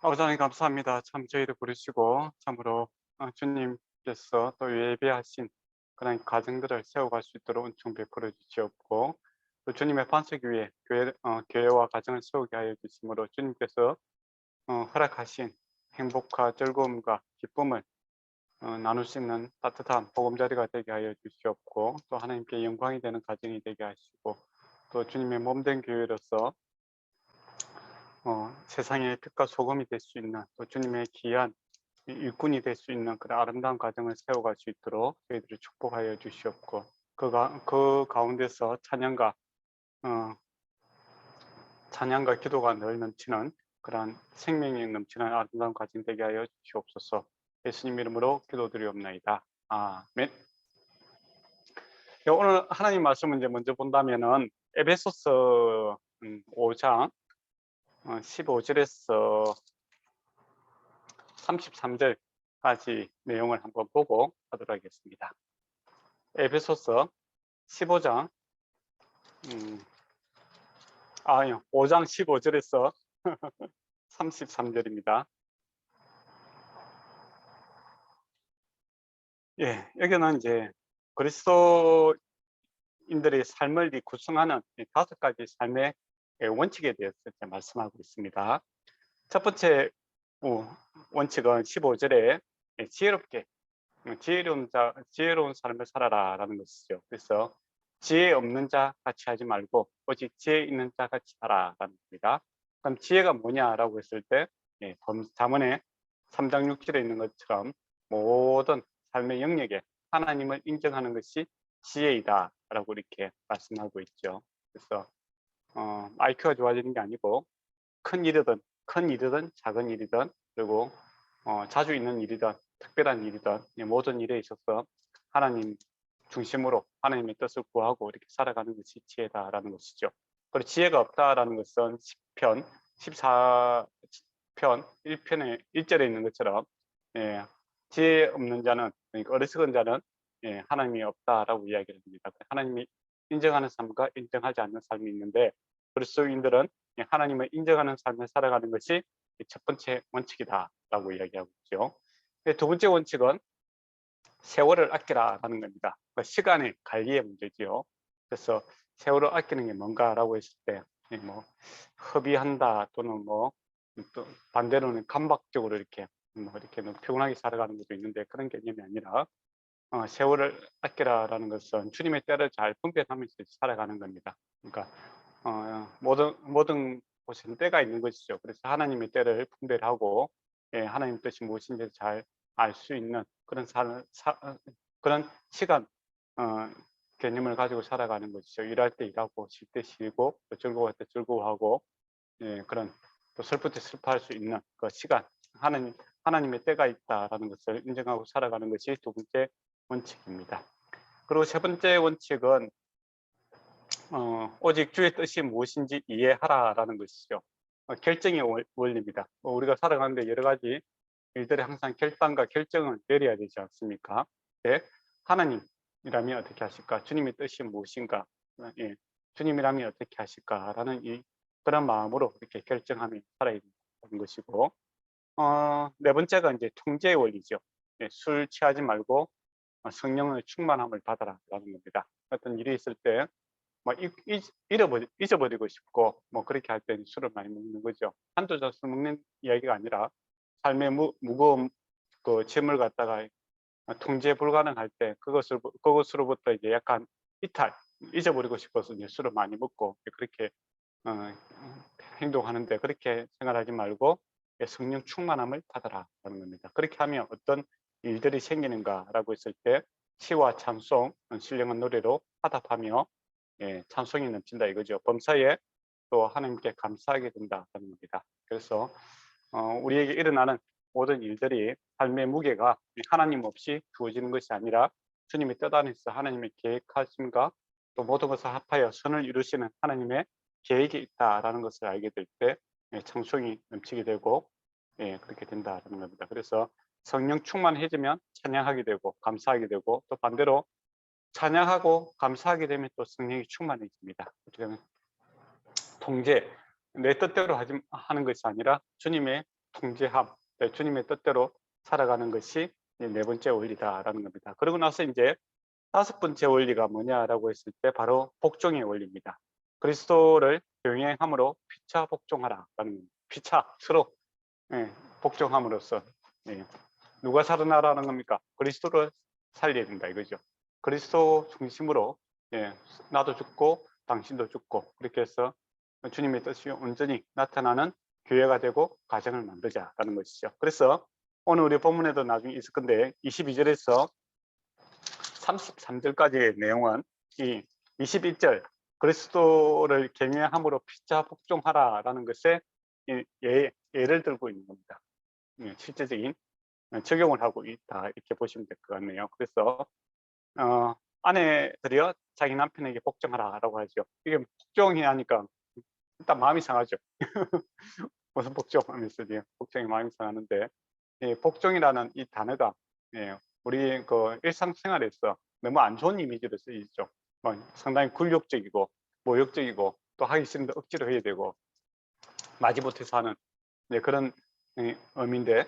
아버지 감사합니다. 참 저희를 부르시고 참으로 주님께서 또 예배하신 그런 가정들을 세워갈 수 있도록 은총 베풀어 주시옵고, 또 주님의 반석 위에 교회와 가정을 세우게 하여 주심으로 주님께서 허락하신 행복과 즐거움과 기쁨을 나눌 수 있는 따뜻한 보금자리가 되게 하여 주시옵고, 또 하나님께 영광이 되는 가정이 되게 하시고, 또 주님의 몸된 교회로서 세상의 빛과 소금이 될 수 있는, 또 주님의 귀한 일꾼이 될 수 있는 그런 아름다운 가정을 세워갈 수 있도록 저희들을 축복하여 주시옵고, 그 가운데서 어, 찬양과 기도가 늘 넘치는 그러한 생명이 넘치는 아름다운 가정 되게 하여 주시옵소서. 예수님 이름으로 기도드리옵나이다. 아멘. 오늘 하나님 말씀을 이제 먼저 본다면은 에베소서 5장 15절에서 33절까지 내용을 한번 보고 하도록 하겠습니다. 에베소서 15장 5장 15절에서 33절입니다. 예, 여기는 이제 그리스도인들의 삶을 구성하는 5가지 삶의 원칙에 대해서 말씀하고 있습니다. 첫 번째 원칙은 15절에 지혜로운 삶을 살아라라는 것이죠. 그래서 지혜 없는 자 같이 하지 말고 오직 지혜 있는 자 같이 하라라는 겁니다. 그럼 지혜가 뭐냐라고 했을 때 잠언의 3장 6절에 있는 것처럼 모든 삶의 영역에 하나님을 인정하는 것이 지혜이다라고 이렇게 말씀하고 있죠. 그래서 IQ가 좋아지는 게 아니고 큰 일이든 작은 일이든, 그리고 자주 있는 일이든 특별한 일이든 모든 일에 있어서 하나님 중심으로 하나님의 뜻을 구하고 이렇게 살아가는 것이 지혜다라는 것이죠. 그리고 지혜가 없다라는 것은 10편 14편 1편에 1절에 있는 것처럼 지혜 없는 자는, 그러니까 어리석은 자는 하나님이 없다라고 이야기를 합니다. 하나님이 인정하는 삶과 인정하지 않는 삶이 있는데, 그리스도인들은 하나님을 인정하는 삶을 살아가는 것이 첫 번째 원칙이다라고 이야기하고 있죠. 두 번째 원칙은 세월을 아끼라라는 겁니다. 시간의 관리의 문제지요. 그래서 세월을 아끼는 게 뭔가라고 했을 때 허비한다, 또는 또 반대로는 강박적으로 이렇게 너무 피곤하게 살아가는 것도 있는데, 그런 개념이 아니라 세월을 아끼라라는 것은 주님의 때를 잘 분별하면서 살아가는 겁니다. 그러니까 모든 곳에는 때가 있는 것이죠. 그래서 하나님의 때를 분별하고 하나님 뜻이 무엇인지 잘 알 수 있는 그런 그런 시간 개념을 가지고 살아가는 것이죠. 일할 때 일하고, 쉴 때 쉬고, 또 즐거워할 때 즐거워하고, 그런 또 슬플 때 슬퍼할 수 있는 그 시간, 하나님의 때가 있다라는 것을 인정하고 살아가는 것이 두 번째 원칙입니다. 그리고 세 번째 원칙은 오직 주의 뜻이 무엇인지 이해하라라는 것이죠. 결정의 원리입니다. 우리가 살아가는데 여러 가지 일들이 항상 결단과 결정을 내려야 되지 않습니까? 하나님이라면 어떻게 하실까? 주님의 뜻이 무엇인가? 주님이라면 어떻게 하실까라는 그런 마음으로 이렇게 결정하며 살아야 되는 것이고, 네 번째가 이제 통제의 원리죠. 술 취하지 말고 성령의 충만함을 받아라라는 겁니다. 어떤 일이 있을 때 잊어버리고 싶고 그렇게 할 때는 술을 많이 먹는 거죠. 한두 잔 술 먹는 이야기가 아니라 삶의 무거운 그 짐을 갖다가 통제 불가능할 때 그것으로부터 이제 약간 잊어버리고 싶어서 이제 술을 많이 먹고 그렇게 행동하는데, 그렇게 생각하지 말고 성령 충만함을 받아라라는 겁니다. 그렇게 하면 어떤 일들이 생기는가라고 했을 때 시와 찬송, 신령한 노래로 화답하며 찬송이 넘친다 이거죠. 범사에 또 하나님께 감사하게 된다는 겁니다. 그래서 우리에게 일어나는 모든 일들이 삶의 무게가 하나님 없이 주어지는 것이 아니라 주님의 뜻 안에서 하나님의 계획하심과 또 모든 것을 합하여 선을 이루시는 하나님의 계획이 있다라는 것을 알게 될 때 찬송이 넘치게 되고 그렇게 된다는 겁니다. 그래서 성령 충만해지면 찬양하게 되고 감사하게 되고, 또 반대로 찬양하고 감사하게 되면 또 성령이 충만해집니다. 통제, 내 뜻대로 하는 것이 아니라 주님의 통제함, 주님의 뜻대로 살아가는 것이 네 번째 원리다라는 겁니다. 그러고 나서 이제 다섯 번째 원리가 뭐냐라고 했을 때 바로 복종의 원리입니다. 그리스도를 병행함으로 피차 복종하라라는 겁니다. 피차 서로 복종함으로써 누가 살아나라는 겁니까? 그리스도를 살려야 된다 이거죠. 그리스도 중심으로 나도 죽고 당신도 죽고 그렇게 해서 주님의 뜻이 온전히 나타나는 교회가 되고 가정을 만들자라는 것이죠. 그래서 오늘 우리 본문에도 나중에 있을 건데 22절에서 33절까지의 내용은 이 21절 그리스도를 경외함으로 피차 복종하라라는 것에 예를 들고 있는 겁니다. 실제적인 적용을 하고 있다 이렇게 보시면 될 것 같네요. 그래서 아내들이여 자기 남편에게 복종하라라고 하죠. 이게 복종이 하니까 일단 마음이 상하죠. 무슨 복종하면서 복종이 마음이 상하는데 복종이라는 이 단어가 우리 그 일상생활에서 너무 안 좋은 이미지로 쓰이죠. 상당히 굴욕적이고 모욕적이고 또 하기 싫은데 억지로 해야 되고 마지못해서 하는 그런 의미인데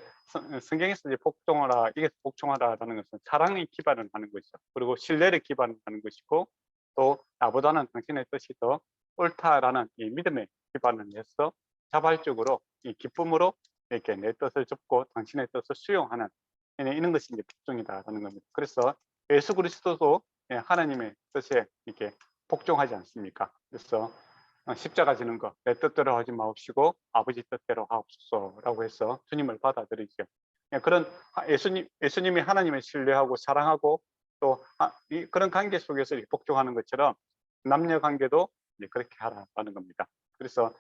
성경에서 이제 복종하라 이게 복종하라라는 것은 사랑에 기반을 하는 것이죠. 그리고 신뢰를 기반을 하는 것이고 또 나보다는 당신의 뜻이 더 옳다라는 이 믿음에 기반을 해서 자발적으로 이 기쁨으로 이렇게 내 뜻을 접고 당신의 뜻을 수용하는 이런 것이 이제 복종이다라는 겁니다. 그래서 예수 그리스도도 하나님의 뜻에 이렇게 복종하지 않습니까? 그래서 십자가 지는 거 내 뜻대로 하지 마옵시고 아버지 뜻대로 하옵소서라고 해서 주님을 받아들이죠. 그런 예수님이 하나님을 신뢰하고 사랑하고 또 그런 관계 속에서 복종하는 것처럼 남녀 관계도 그렇게 하라는 겁니다. 그래서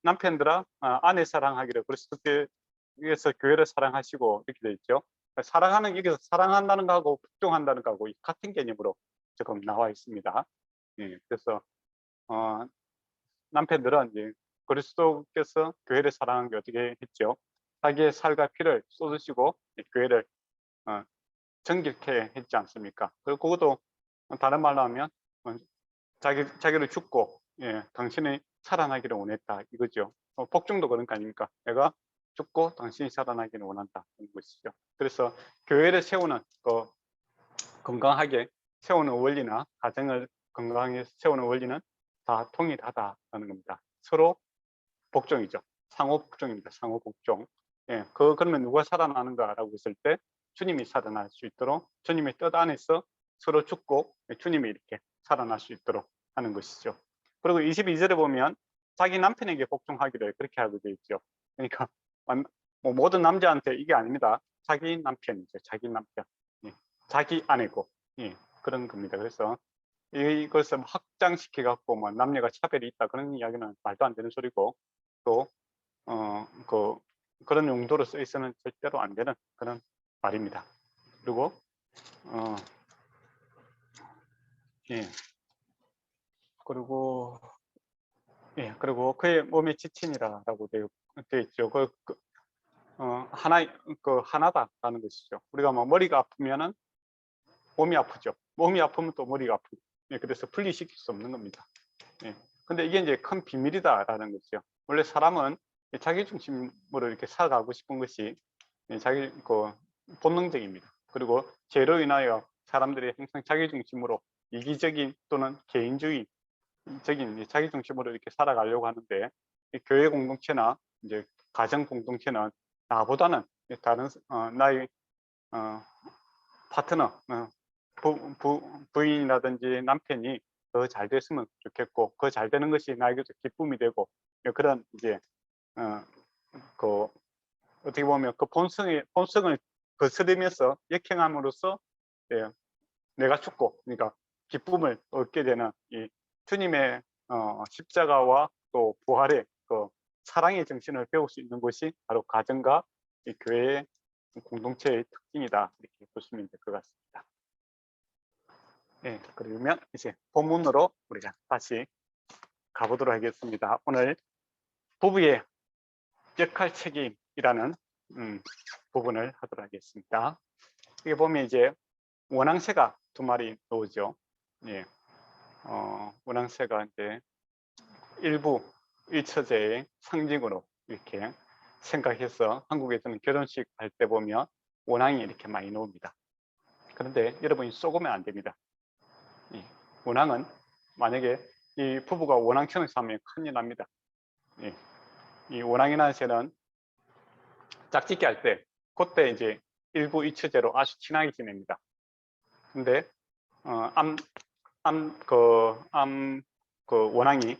남편들아 아내 사랑하기를 그리스도께서 교회를 사랑하시고 이렇게 돼 있죠. 사랑하는 여기서 사랑한다는 거하고 복종한다는 거하고 같은 개념으로 지금 나와 있습니다. 그래서 남편들은 이제 그리스도께서 교회를 사랑한 게 어떻게 했죠? 자기의 살과 피를 쏟으시고 교회를 정결케 했지 않습니까? 그리고 그것도 다른 말로 하면 자기를 죽고 당신이 살아나기를 원했다 이거죠. 복종도 그런 거 아닙니까? 내가 죽고 당신이 살아나기를 원한다 이런 것이죠. 그래서 교회를 세우는 건강하게 세우는 원리나 가정을 건강하게 세우는 원리는 다 통일하다라는 겁니다. 서로 복종이죠. 상호 복종입니다. 상호 복종. 그러면 누가 살아나는가라고 했을 때 주님이 살아날 수 있도록 주님의 뜻 안에서 서로 죽고 주님이 이렇게 살아날 수 있도록 하는 것이죠. 그리고 22절에 보면 자기 남편에게 복종하기를 그렇게 하고 되어 있죠. 그러니까 뭐 모든 남자한테 이게 아닙니다. 자기 남편이죠. 자기 남편. 자기 아내고 그런 겁니다. 그래서 이것을 확장시켜 갖고 뭐 남녀가 차별이 있다 그런 이야기는 말도 안 되는 소리고 또 그런 용도로 쓰여서는 절대로 안 되는 그런 말입니다. 그리고 그리고 그의 몸의 지친이라고 되어 있죠. 하나다라는 것이죠. 우리가 뭐 머리가 아프면은 몸이 아프죠. 몸이 아프면 또 머리가 아프고. 그래서 분리시킬 수 없는 겁니다. 근데 이게 이제 큰 비밀이다라는 거죠. 원래 사람은 자기 중심으로 이렇게 살아가고 싶은 것이 자기 본능적입니다. 그리고 죄로 인하여 사람들이 항상 자기 중심으로 이기적인 또는 개인주의적인 자기 중심으로 이렇게 살아가려고 하는데 교회 공동체나 이제 가정 공동체는 나보다는 다른 나의 파트너 부인이라든지 남편이 더 잘 됐으면 좋겠고 그 잘 되는 것이 나에게도 기쁨이 되고 그런 이제 어떻게 보면 그 본성을 거스르면서 역행함으로써 내가 죽고 그러니까 기쁨을 얻게 되는 이 주님의 십자가와 또 부활의 사랑의 정신을 배울 수 있는 것이 바로 가정과 이 교회의 공동체의 특징이다 이렇게 보시면 될 것 같습니다. 그러면 이제 본문으로 우리가 다시 가보도록 하겠습니다. 오늘 부부의 역할 책임이라는 부분을 하도록 하겠습니다. 여기 보면 이제 원앙새가 두 마리 나오죠. 원앙새가 이제 일부 일처제의 상징으로 이렇게 생각해서 한국에서는 결혼식 할 때 보면 원앙이 이렇게 많이 나옵니다. 그런데 여러분이 쏘으면 안 됩니다. 원앙은 만약에 이 부부가 원앙천을 사면 큰일 납니다. 이 원앙이라는 새는 짝짓기 할 때 그때 이제 일부 이처제로 아주 친하게 지냅니다. 근데 원앙이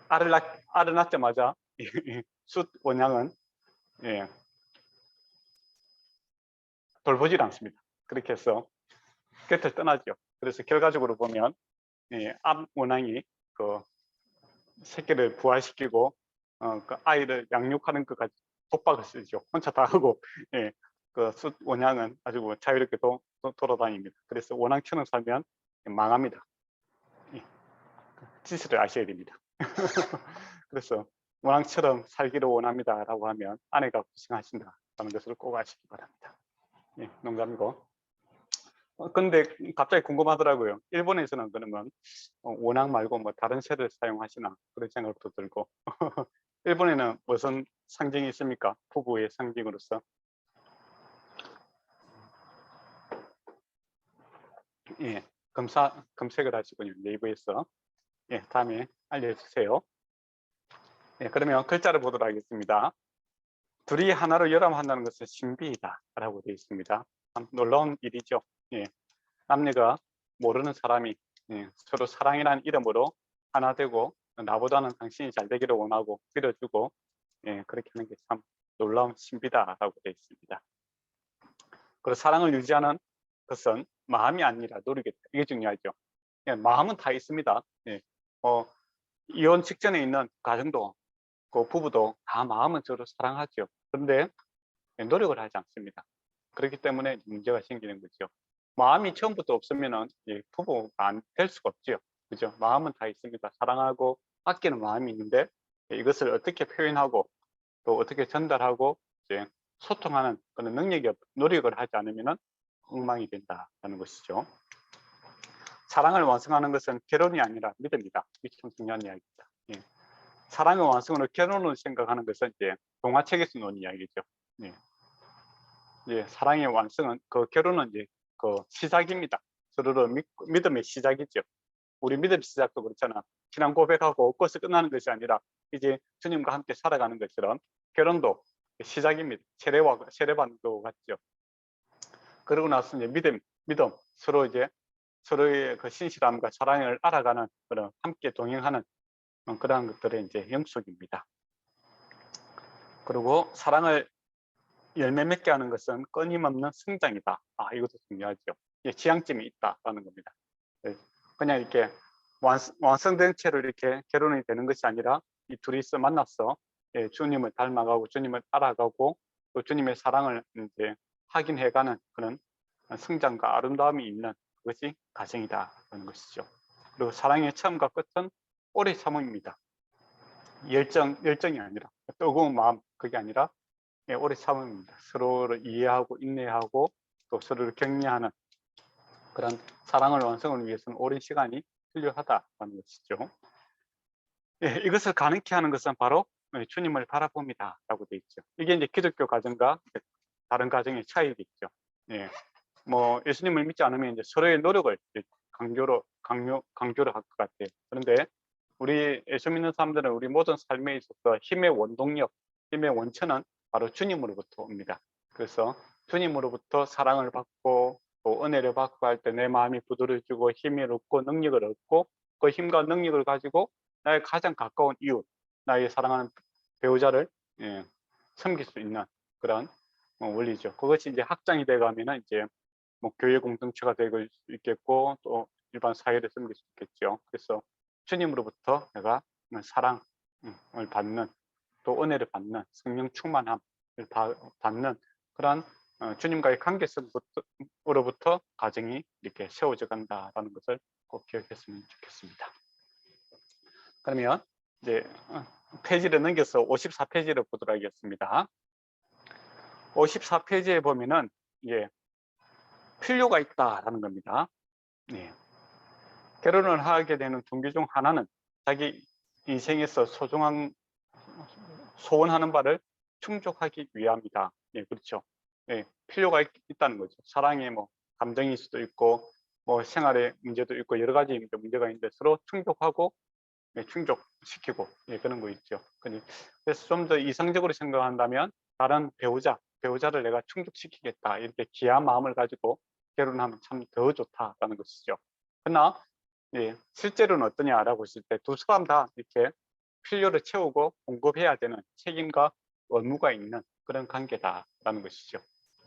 알을 낳자마자 숫 원양은 돌보질 않습니다. 그렇게 해서 곁을 떠나죠. 그래서 결과적으로 보면 암 원앙이 그 새끼를 부화시키고 그 아이를 양육하는 것까지 독박을 쓰죠. 혼자 다 하고 그 숫 원양은 아주 자유롭게 돌아다닙니다. 그래서 원앙처럼 살면 망합니다. 지수를 아셔야 됩니다. 그래서 원앙처럼 살기를 원합니다라고 하면 아내가 고생하신다는 것을 꼭 아시기 바랍니다. 농담이고. 근데 갑자기 궁금하더라고요. 일본에서는 그러면 원앙 말고 뭐 다른 새를 사용하시나 그런 생각도 들고. 일본에는 무슨 상징이 있습니까? 부부의 상징으로서. 검색을 하시군요. 네이버에서. 다음에 알려주세요. 그러면 글자를 보도록 하겠습니다. 둘이 하나로 결합한다는 것은 신비이다 라고 되어 있습니다. 참 놀라운 일이죠. 남녀가 모르는 사람이 서로 사랑이라는 이름으로 하나 되고 나보다는 당신이 잘 되기를 원하고 빌어주고 그렇게 하는 게 참 놀라운 신비다라고 되어 있습니다. 그리고 사랑을 유지하는 것은 마음이 아니라 노력이다. 이게 중요하죠. 마음은 다 있습니다. 이혼 직전에 있는 가정도 그 부부도 다 마음은 서로 사랑하죠. 그런데 노력을 하지 않습니다. 그렇기 때문에 문제가 생기는 거죠. 마음이 처음부터 없으면 부부가 안 될 수가 없죠. 그죠? 마음은 다 있습니다. 사랑하고 아끼는 마음이 있는데 이것을 어떻게 표현하고 또 어떻게 전달하고 이제 소통하는 그런 노력을 하지 않으면 엉망이 된다는 것이죠. 사랑을 완성하는 것은 결혼이 아니라 믿음이다. 이게 참 중요한 이야기입니다. 사랑의 완성으로 결혼을 생각하는 것은 이제 동화책에서 나온 이야기죠. 사랑의 완성은 그 결혼은 이제 그 시작입니다. 서로를 믿음의 시작이죠. 우리 믿음 시작도 그렇잖아. 신앙 고백하고 거기서 끝나는 것이 아니라 이제 주님과 함께 살아가는 것처럼 결혼도 시작입니다. 세례반도 같죠. 그러고 나서 이제 믿음 서로의 그 신실함과 사랑을 알아가는 그런 함께 동행하는 그러한 것들의 이제 영속입니다. 그리고 사랑을 열매 맺게 하는 것은 끊임없는 성장이다. 이것도 중요하죠. 지향점이 있다라는 겁니다. 그냥 이렇게 완성된 채로 이렇게 결혼이 되는 것이 아니라 이 둘이서 만나서 주님을 닮아가고 주님을 따라가고 또 주님의 사랑을 이제 확인해가는 그런 성장과 아름다움이 있는 그것이 가정이다라는 것이죠. 그리고 사랑의 처음과 끝은 오래 참음입니다. 열정이 아니라 뜨거운 마음 그게 아니라 오래 참음입니다. 서로를 이해하고 인내하고 또 서로를 격려하는 그런 사랑을 완성을 위해서는 오랜 시간이 필요하다는 것이죠. 이것을 가능케 하는 것은 바로 주님을 바라봅니다 라고 되어 있죠. 이게 이제 기독교 가정과 다른 가정의 차이겠죠. 뭐 예수님을 믿지 않으면 이제 서로의 노력을 강조를 할 것 같아요. 그런데 우리 예수 믿는 사람들은 우리 모든 삶에 있어서 힘의 원동력, 힘의 원천은 바로 주님으로부터 옵니다. 그래서 주님으로부터 사랑을 받고 또 은혜를 받고 할 때 내 마음이 부드러워지고 힘을 얻고 능력을 얻고 그 힘과 능력을 가지고 나의 가장 가까운 이웃, 나의 사랑하는 배우자를 섬길 수 있는 그런 원리죠. 그것이 이제 확장이 되가면은 이제 뭐 교회 공동체가 될 수 있겠고 또 일반 사회를 섬길 수 있겠죠. 그래서 주님으로부터 내가 사랑을 받는 또 은혜를 받는 성령 충만함을 받는 그런 주님과의 관계성으로부터 가정이 이렇게 세워져 간다라는 것을 꼭 기억했으면 좋겠습니다. 그러면 이제 페이지를 넘겨서 54페이지를 보도록 하겠습니다. 54페이지에 보면은 필요가 있다라는 겁니다. 결혼을 하게 되는 동기 중 하나는 자기 인생에서 소원하는 바를 충족하기 위함이다. 예, 그렇죠. 예, 필요가 있다는 거죠. 사랑의 뭐 감정일 수도 있고 뭐 생활의 문제도 있고 여러 가지 문제가 있는데 서로 충족하고 예, 충족시키고 예, 그런 거 있죠. 그래서 좀 더 이성적으로 생각한다면 다른 배우자를 내가 충족시키겠다 이렇게 귀한 마음을 가지고 결혼하면 참 더 좋다라는 것이죠. 그러나 예, 실제로는 어떠냐라고 했을 때 두 사람 다 이렇게 필요를 채우고 공급해야 되는 책임과 의무가 있는 그런 관계다라는 것이죠.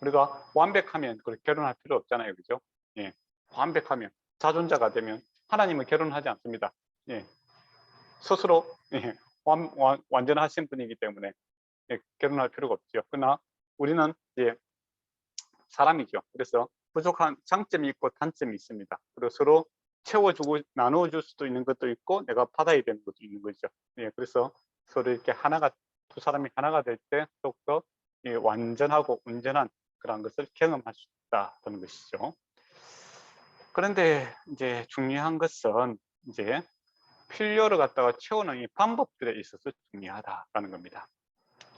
우리가 완벽하면 결혼할 필요 없잖아요, 그죠? 예, 완벽하면 자존자가 되면 하나님은 결혼하지 않습니다. 예, 스스로 예, 완전하신 분이기 때문에 예, 결혼할 필요가 없죠. 그러나 우리는 이제 사람이죠. 그래서 부족한 장점이 있고 단점이 있습니다. 그리고 서로 채워주고 나눠줄 수도 있는 것도 있고 내가 받아야 되는 것도 있는 거죠. 예, 그래서 서로 이렇게 두 사람이 하나가 될 때 더욱더 예, 완전하고 온전한 그런 것을 경험할 수 있다는 것이죠. 그런데 이제 중요한 것은 이제 필요를 갖다가 채우는 이 방법들에 있어서 중요하다라는 겁니다.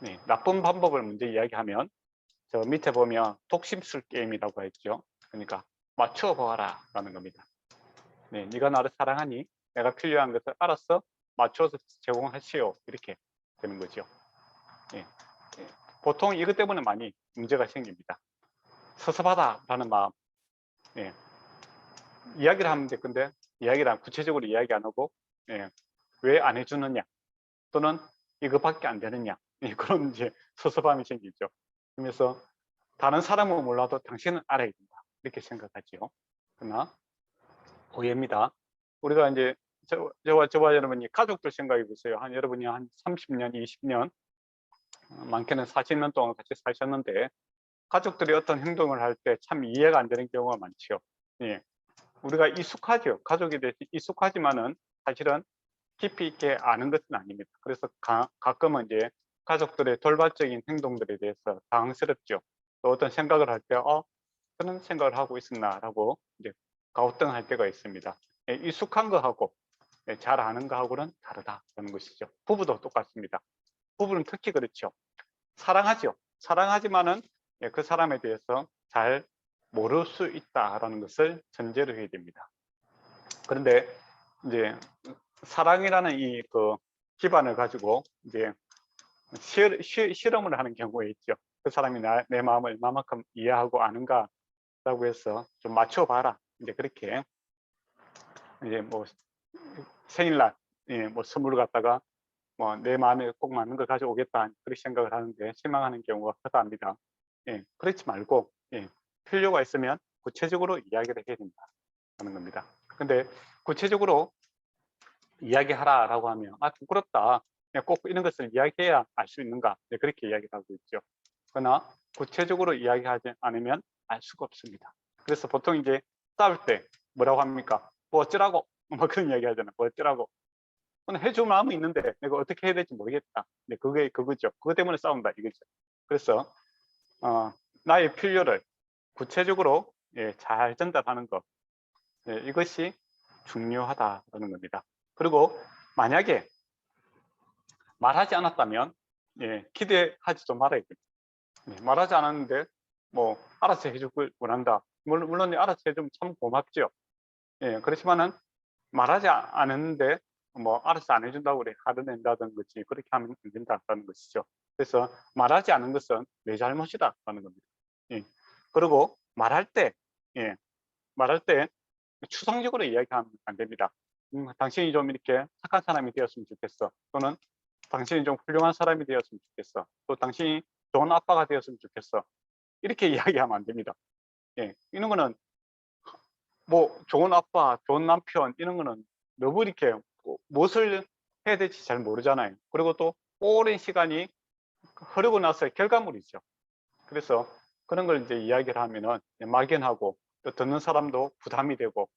네, 나쁜 방법을 먼저 이야기하면 저 밑에 보면 독심술 게임이라고 했죠. 그러니까 맞춰보아라 라는 겁니다. 네, 네가 나를 사랑하니 내가 필요한 것을 알아서 맞춰서 제공하시오 이렇게 되는 거죠. 네, 보통 이것 때문에 많이 문제가 생깁니다. 섭섭하다라는 마음. 네, 이야기를 하면 돼. 근데 이야기를 구체적으로 이야기 안 하고 예, 왜 안 해주느냐 또는 이것밖에 안 되느냐 그런 이제 섭섭함이 생기죠. 그래서 다른 사람은 몰라도 당신은 알아야 된다 이렇게 생각하죠. 그러나 오해입니다. 우리가 이제 저와 여러분이 가족들 생각해 보세요. 여러분이 한 30년, 20년, 많게는 40년 동안 같이 사셨는데 가족들이 어떤 행동을 할 때 참 이해가 안 되는 경우가 많죠. 예. 우리가 익숙하죠. 가족에 대해서 익숙하지만은 사실은 깊이 있게 아는 것은 아닙니다. 그래서 가끔은 이제 가족들의 돌발적인 행동들에 대해서 당황스럽죠. 또 어떤 생각을 할 때, 그런 생각을 하고 있었나라고 이제 가우뚱할 때가 있습니다. 예, 익숙한 거하고 예, 잘 아는 거하고는 다르다는 것이죠. 부부도 똑같습니다. 부부는 특히 그렇죠. 사랑하죠. 사랑하지만은 예, 그 사람에 대해서 잘 모를 수 있다라는 것을 전제로 해야 됩니다. 그런데 이제 사랑이라는 이 기반을 가지고 이제 실험을 하는 경우가 있죠. 그 사람이 내 마음을 얼마만큼 이해하고 아는가라고 해서 좀 맞춰봐라. 이제 그렇게 이제 뭐 생일날 예, 뭐 선물을 갖다가 뭐 내 마음에 꼭 맞는 걸 가져오겠다 그렇게 생각을 하는데 실망하는 경우가 크답니다. 예, 그렇지 말고 예, 필요가 있으면 구체적으로 이야기를 해야 된다는 겁니다. 근데 구체적으로 이야기하라라고 하면 부끄럽다. 꼭 이런 것을 이야기해야 알 수 있는가? 네, 그렇게 이야기를 하고 있죠. 그러나 구체적으로 이야기하지 않으면 알 수가 없습니다. 그래서 보통 이제 싸울 때 뭐라고 합니까? 뭐 어쩌라고? 뭐 그런 이야기 하잖아요. 뭐 어쩌라고? 해줄 마음은 있는데 내가 어떻게 해야 될지 모르겠다. 네, 그게 그거죠. 그것 때문에 싸운다 이거죠. 그래서 나의 필요를 구체적으로 예, 잘 전달하는 것 예, 이것이 중요하다는 겁니다. 그리고 만약에 말하지 않았다면 예, 기대하지도 말아야 됩니다. 예, 말하지 않았는데 뭐 알아서 해줄 걸 원한다. 물론 알아서 해주면 참 고맙죠. 예, 그렇지만은 말하지 않았는데 뭐 알아서 안 해준다고 그래 화를 낸다든 것이 그렇게 하면 안 된다는 것이죠. 그래서 말하지 않은 것은 내 잘못이다라는 겁니다. 예. 그리고 예, 말할 때 추상적으로 이야기하면 안 됩니다. 당신이 좀 이렇게 착한 사람이 되었으면 좋겠어. 또는 당신이 좀 훌륭한 사람이 되었으면 좋겠어. 또 당신이 좋은 아빠가 되었으면 좋겠어. 이렇게 이야기하면 안 됩니다. 예, 이런 거는 뭐 좋은 아빠, 좋은 남편 이런 거는 너무 이렇게 무엇을 해야 될지 잘 모르잖아요. 그리고 또 오랜 시간이 흐르고 나서 결과물이죠. 그래서 그런 걸 이제 이야기를 하면은 막연하고 또 듣는 사람도 부담이 되고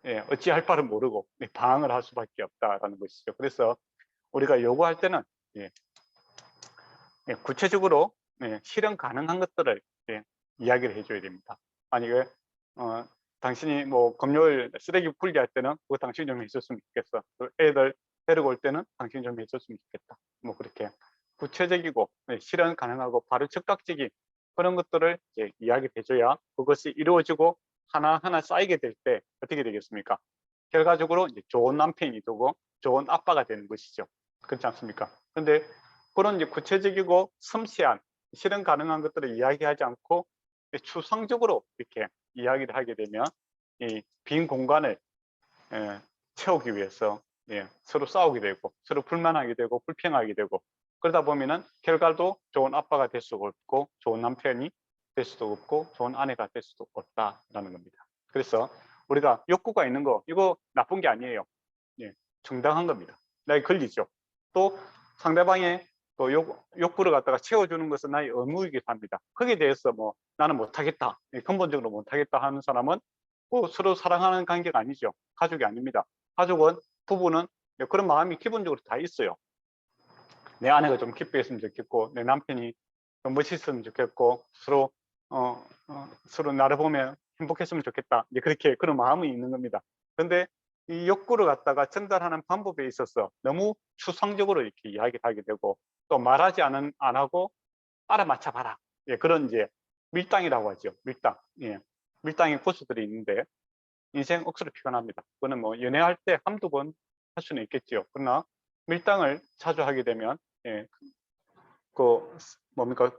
예, 어찌할 바를 모르고 방황을 할 수밖에 없다라는 것이죠. 그래서 우리가 요구할 때는 예, 구체적으로 실현 가능한 것들을 이야기를 해줘야 됩니다. 만약에 당신이 뭐 금요일 쓰레기 분리할 때는 그거 당신이 좀 해줬으면 좋겠어. 애들 데리고 올 때는 당신이 좀 해줬으면 좋겠다. 뭐 그렇게 구체적이고 실현 가능하고 바로 즉각적인 그런 것들을 이제 이야기해 줘야 그것이 이루어지고 하나하나 쌓이게 될 때 어떻게 되겠습니까? 결과적으로 이제 좋은 남편이 되고 좋은 아빠가 되는 것이죠. 그렇지 않습니까? 근데 그런 이제 구체적이고 섬세한 실현 가능한 것들을 이야기하지 않고 추상적으로 이렇게 이야기를 하게 되면 이 빈 공간을 채우기 위해서 서로 싸우게 되고 서로 불만하게 되고 불평하게 되고 그러다 보면은 결과도 좋은 아빠가 될 수가 없고 좋은 남편이 될 수도 없고 좋은 아내가 될 수도 없다라는 겁니다. 그래서 우리가 욕구가 있는 거 이거 나쁜 게 아니에요. 정당한 겁니다. 나의 권리죠. 또 상대방의 또 욕구를 갖다가 채워주는 것은 나의 의무이기도 합니다. 거기에 대해서 뭐 나는 못하겠다, 근본적으로 못하겠다 하는 사람은 서로 사랑하는 관계가 아니죠. 가족이 아닙니다. 가족은 부부는 그런 마음이 기본적으로 다 있어요. 내 아내가 좀 기뻐했으면 좋겠고 내 남편이 좀 멋있었으면 좋겠고 서로 나를 보면 행복했으면 좋겠다. 이제 그렇게 그런 마음이 있는 겁니다. 그런데 이 욕구를 갖다가 전달하는 방법에 있어서 너무 추상적으로 이렇게 이야기를 하게 되고 또 말하지 안 하고 알아맞혀 봐라. 그런 이제 밀당이라고 하죠. 밀당. 밀당의 고수들이 있는데 인생 억수로 피곤합니다. 그거는 뭐 연애할 때 한두 번 할 수는 있겠지요. 그러나 밀당을 자주 하게 되면 그 뭡니까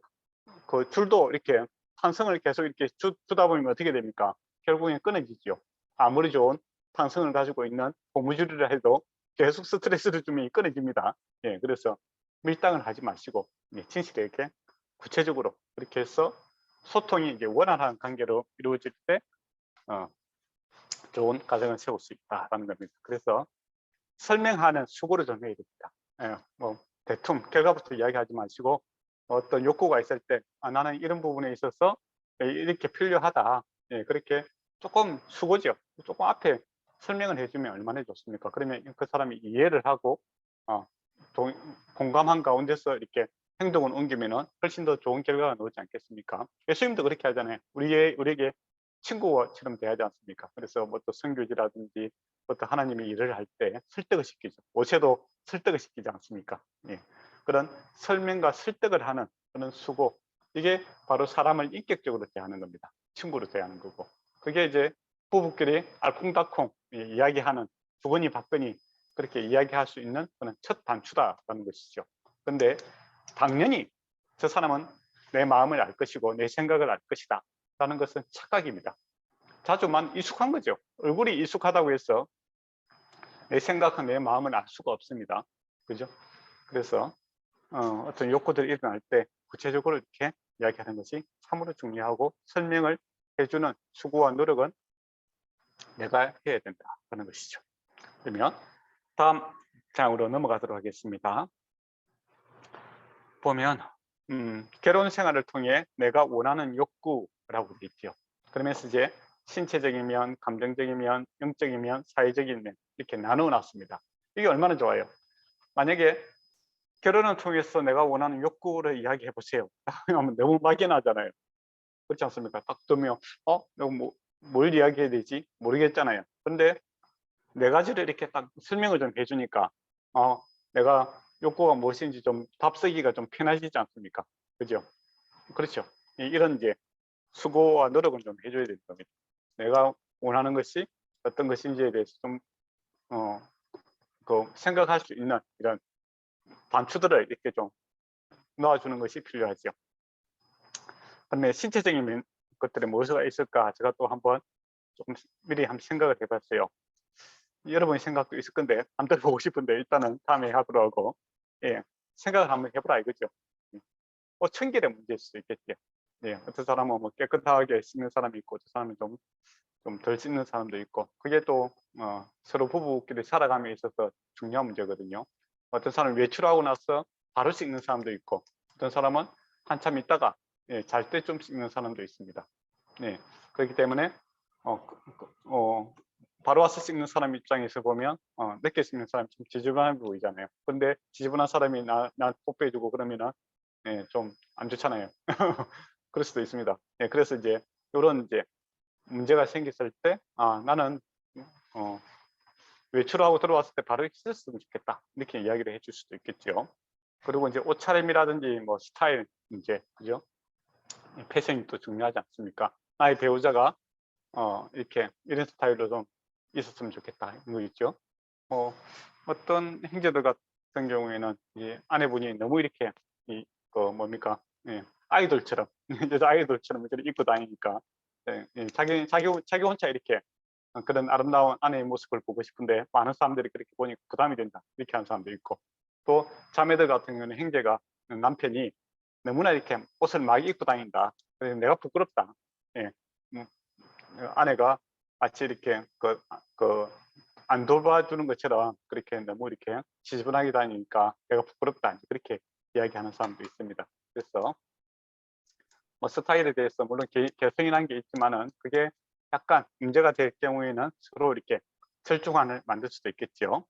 그 줄도 이렇게 탄성을 계속 이렇게 주다 보면 어떻게 됩니까? 결국엔 끊어지죠. 아무리 좋은 탄성을 가지고 있는 고무줄이라 해도 계속 스트레스를 주면 끊어집니다. 그래서 밀당을 하지 마시고 진실하게 구체적으로 그렇게 해서 소통이 이제 원활한 관계로 이루어질 때 좋은 가정을 세울 수 있다라는 겁니다. 그래서 설명하는 수고를 좀 해야 됩니다. 뭐 대충 결과부터 이야기하지 마시고 어떤 욕구가 있을 때 나는 이런 부분에 있어서 이렇게 필요하다. 그렇게 조금 수고죠. 조금 앞에 설명을 해주면 얼마나 좋습니까? 그러면 그 사람이 이해를 하고 공감한 가운데서 이렇게 행동을 옮기면은 훨씬 더 좋은 결과가 나오지 않겠습니까? 예수님도 그렇게 하잖아요. 우리에게 친구처럼 대하지 않습니까? 그래서 뭐 또 선교지라든지 또 하나님의 일을 할 때 설득을 시키죠. 모세도 설득을 시키지 않습니까? 그런 설명과 설득을 하는 그런 수고, 이게 바로 사람을 인격적으로 대하는 겁니다. 친구로 대하는 거고. 그게 이제 부부끼리 알콩달콩 이야기하는 주거니 받거니 그렇게 이야기할 수 있는 그런 첫 단추다라는 것이죠. 근데 당연히 저 사람은 내 마음을 알 것이고 내 생각을 알 것이다 라는 것은 착각입니다. 자주만 익숙한 거죠. 얼굴이 익숙하다고 해서 내 생각과 내 마음을 알 수가 없습니다. 그죠? 그래서 어떤 욕구들이 일어날 때 구체적으로 이렇게 이야기하는 것이 참으로 중요하고 설명을 해주는 수고와 노력은 내가 해야 된다는 것이죠. 그러면 다음 장으로 넘어가도록 하겠습니다. 보면 결혼 생활을 통해 내가 원하는 욕구라고 되어 있죠. 그러면서 이제 신체적이면, 감정적이면, 영적이면, 사회적이면 이렇게 나누어 놨습니다. 이게 얼마나 좋아요. 만약에 결혼을 통해서 내가 원하는 욕구를 이야기해 보세요 하면 너무 막연하잖아요. 그렇지 않습니까? 딱 들으면 뭘 이야기해야 되지 모르겠잖아요. 그런데 네 가지를 이렇게 딱 설명을 좀 해주니까 내가 욕구가 무엇인지 좀 답쓰기가 좀 편해지지 않습니까? 그죠? 그렇죠. 이런 이제 수고와 노력은 좀 해줘야 되는 겁니다. 내가 원하는 것이 어떤 것인지에 대해서 좀 생각할 수 있는 이런 단추들을 이렇게 좀 놓아주는 것이 필요하죠. 그다음에 신체적인 것들이 무엇이 있을까 제가 또 한번 조금 미리 한번 생각을 해봤어요. 여러분의 생각도 있을 건데 한번 들어보고 싶은데 일단은 다음에 하도록 하고 생각을 한번 해보라 이거죠. 청결의 문제일 수 있겠죠. 어떤 사람은 뭐 깨끗하게 씻는 사람이 있고 어떤 사람은 좀 덜 씻는 사람도 있고 그게 또 서로 부부끼리 살아감에 있어서 중요한 문제거든요. 어떤 사람은 외출하고 나서 바로 씻는 사람도 있고 어떤 사람은 한참 있다가 잘 때 좀 씻는 사람도 있습니다. 그렇기 때문에 바로 와서 씻는 사람 입장에서 보면 늦게 씻는 사람이 좀 지저분해 보이잖아요. 근데 지저분한 사람이 나 뽀뽀해주고 그러면은 좀 안 좋잖아요. 그럴 수도 있습니다. 그래서 이제 이런 이제 문제가 생겼을 때 나는 외출하고 들어왔을 때 바로 씻었으면 좋겠다 이렇게 이야기를 해줄 수도 있겠죠. 그리고 이제 옷차림이라든지 뭐 스타일 이제 그죠? 패션이 또 중요하지 않습니까? 나의 배우자가 이렇게 이런 스타일로 좀 있었으면 좋겠다 이거 있죠. 어떤 형제들 같은 경우에는 이 아내분이 너무 이렇게 뭡니까? 예, 아이돌처럼 여자 아이돌처럼 이렇게 입고 다니니까 예, 예, 자기 혼자 이렇게 그런 아름다운 아내의 모습을 보고 싶은데 많은 사람들이 그렇게 보니까 부담이 된다 이렇게 하는 사람도 있고, 또 자매들 같은 경우는 형제가 남편이 너무나 이렇게 옷을 막 입고 다닌다. 그래서 내가 부끄럽다. 예. 음, 아내가 마치 이렇게 안 돌봐주는 것처럼 그렇게 너무 이렇게 지저분하게 다니니까 내가 부끄럽다. 그렇게 이야기하는 사람도 있습니다. 그래서 뭐 스타일에 대해서 물론 개성이라는 게 있지만은 그게 약간 문제가 될 경우에는 서로 이렇게 절충안을 만들 수도 있겠죠.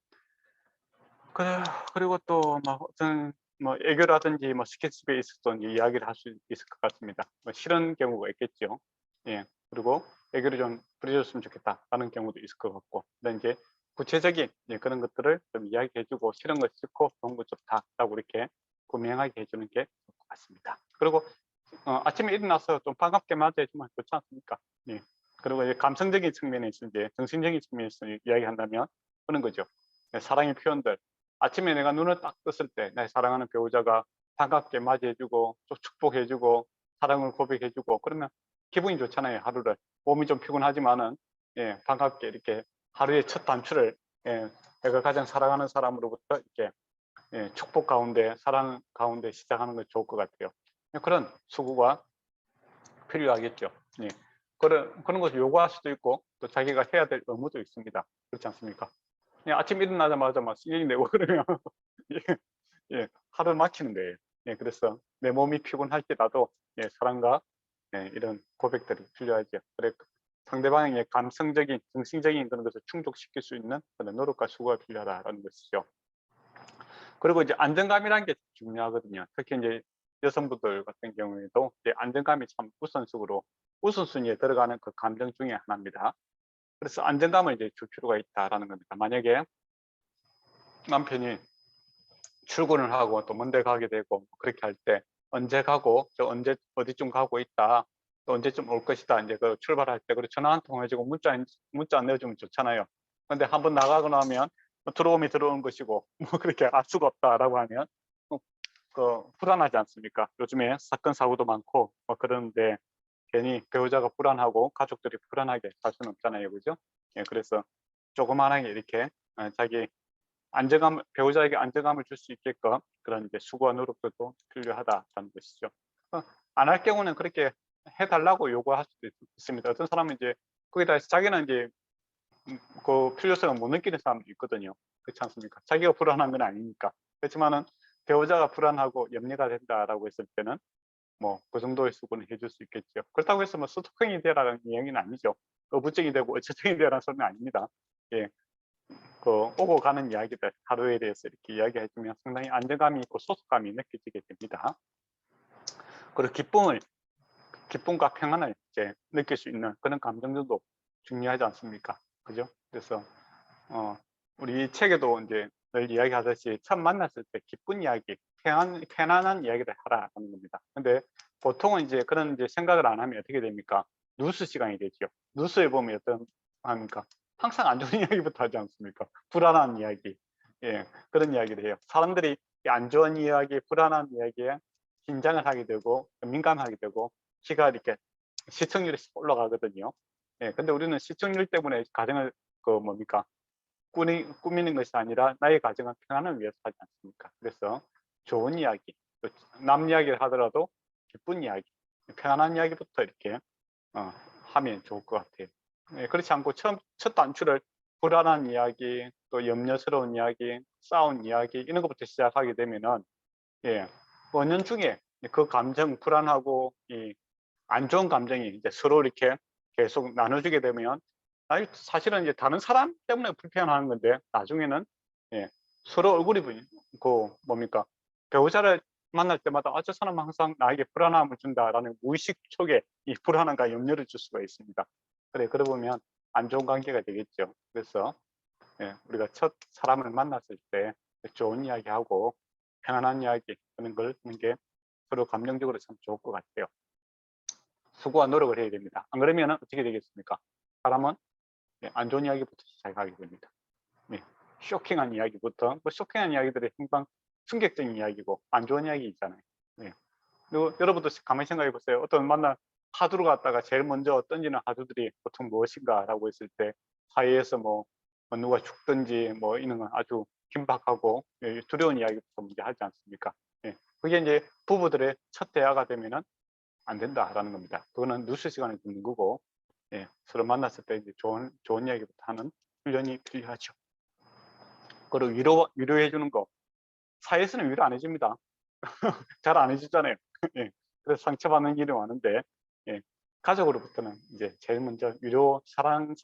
그리고 또 뭐 어떤 뭐 애교라든지 뭐 스킨십에 있어서 이야기를 할 수 있을 것 같습니다. 뭐 싫은 경우가 있겠죠. 예. 그리고 애교를 좀 부려줬으면 좋겠다라는 경우도 있을 것 같고, 근데 이제 구체적인 그런 것들을 좀 이야기해주고 싫은 거 싫고 좋은 거 좋다라고 이렇게 분명하게 해주는 게 좋을 것 같습니다. 그리고 아침에 일어나서 좀 반갑게 맞이해주면 좋지 않습니까? 예. 그리고 이제 감성적인 측면에서 이제 정신적인 측면에서 이야기한다면 그런 거죠. 사랑의 표현들. 아침에 내가 눈을 딱 떴을 때 내 사랑하는 배우자가 반갑게 맞이해주고 또 축복해주고 사랑을 고백해주고 그러면 기분이 좋잖아요. 하루를 몸이 좀 피곤하지만은 반갑게 이렇게 하루의 첫 단추를 내가 가장 사랑하는 사람으로부터 이렇게 축복 가운데 사랑 가운데 시작하는 게 좋을 것 같아요. 그런 수고가 필요하겠죠. 예. 그런 것을 요구할 수도 있고 또 자기가 해야 될 의무도 있습니다. 그렇지 않습니까? 아침 일어나자마자 막 씩 내고 그러면 예, 예, 하루 막히는 거예요. 예, 그래서 내 몸이 피곤할지라도 사랑과 이런 고백들이 필요하죠. 그래 상대방의 감성적인, 정신적인 그런 것을 충족시킬 수 있는 그런 노력과 수고가 필요하다는 것이죠. 그리고 이제 안정감이라는 게 중요하거든요. 특히 이제 여성분들 같은 경우에도 이제 안정감이 참 우선순위에 들어가는 그 감정 중에 하나입니다. 그래서 안정감을 이제 줄 필요가 있다라는 겁니다. 만약에 남편이 출근을 하고 또 먼데 가게 되고 그렇게 할 때 언제 가고 저 언제 어디쯤 가고 있다 또 언제쯤 올 것이다 이제 그 출발할 때 그리고 전화 한 통 해주고 문자 안 내주면 좋잖아요. 근데 한번 나가고 나면 들어오면 들어온 것이고 뭐 그렇게 알 수가 없다라고 하면 불안하지 않습니까? 요즘에 사건 사고도 많고 뭐 그런데 괜히 배우자가 불안하고 가족들이 불안하게 살 수는 없잖아요, 그죠? 그래서 조그만하게 이렇게 자기 배우자에게 안정감을 줄 수 있게끔 그런 이제 수고와 노력도 필요하다라는 것이죠. 안 할 경우는 그렇게 해달라고 요구할 수도 있습니다. 어떤 사람은 이제 거기다 자기는 이제 그 필요성을 못 느끼는 사람도 있거든요. 그렇지 않습니까? 자기가 불안한 건 아니니까. 그렇지만은 배우자가 불안하고 염려가 된다라고 했을 때는 뭐 그 정도의 수고는 해줄 수 있겠죠. 그렇다고 해서 뭐 스토킹이 되라는 이야기는 아니죠. 어부증이 되고 어처증이 되라는 소리는 아닙니다. 예, 오고 가는 이야기들 하루에 대해서 이렇게 이야기해주면 상당히 안정감이 있고 소속감이 느껴지게 됩니다. 그리고 기쁨과 평안을 이제 느낄 수 있는 그런 감정들도 중요하지 않습니까? 그죠? 그래서 우리 책에도 이제 늘 이야기하듯이 처음 만났을 때 기쁜 이야기, 편안한 이야기를 하라는 겁니다. 근데 보통은 이제 그런 이제 생각을 안 하면 어떻게 됩니까? 뉴스 시간이 되죠. 뉴스에 보면 어떤 합니까? 항상 안 좋은 이야기부터 하지 않습니까? 불안한 이야기, 그런 이야기를 해요. 사람들이 안 좋은 이야기, 불안한 이야기에 긴장을 하게 되고 민감하게 되고 키가 이렇게 시청률이 올라가거든요. 근데 우리는 시청률 때문에 가정을 뭡니까? 꾸미는 것이 아니라 나의 가정은 평안을 위해서 하지 않습니까? 그래서 좋은 이야기, 남 이야기를 하더라도 기쁜 이야기, 편안한 이야기부터 이렇게 하면 좋을 것 같아요. 그렇지 않고 첫 단추를 불안한 이야기, 또 염려스러운 이야기, 싸운 이야기 이런 것부터 시작하게 되면은 은연 중에 그 감정 불안하고 이 안 좋은 감정이 이제 서로 이렇게 계속 나눠주게 되면 사실은 이제 다른 사람 때문에 불편한 건데 나중에는 서로 얼굴이 뭡니까 배우자를 만날 때마다 저 사람은 항상 나에게 불안함을 준다라는 무의식 속에 이 불안함과 염려를 줄 수가 있습니다. 그러다 보면 안 좋은 관계가 되겠죠. 그래서 우리가 첫 사람을 만났을 때 좋은 이야기하고 편안한 이야기 그런 걸 하는 게 서로 감정적으로 참 좋을 것 같아요. 수고와 노력을 해야 됩니다. 안 그러면 어떻게 되겠습니까? 사람은 안 좋은 이야기부터 시작하게 됩니다. 쇼킹한 이야기부터, 쇼킹한 이야기들이 항상 충격적인 이야기고 안 좋은 이야기 있잖아요. 여러분도 가만히 생각해 보세요. 어떤 만나 하두를 갖다가 제일 먼저 던지는 하두들이 보통 무엇인가라고 했을 때 사이에서 뭐 누가 죽든지 뭐 이런 건 아주 긴박하고 두려운 이야기부터 먼저 하지 않습니까? 그게 이제 부부들의 첫 대화가 되면은 안 된다라는 겁니다. 그거는 뉴스 시간에 듣는 거고, 서로 만났을 때 이제 좋은 이야기부터 하는 훈련이 필요하죠. 그리고 위로해 주는 거. 사회에서는 위로 안 해줍니다. 잘 안 해주잖아요. 그래서 상처받는 일이 많은데, 가족으로부터는 이제 제일 먼저 사랑하는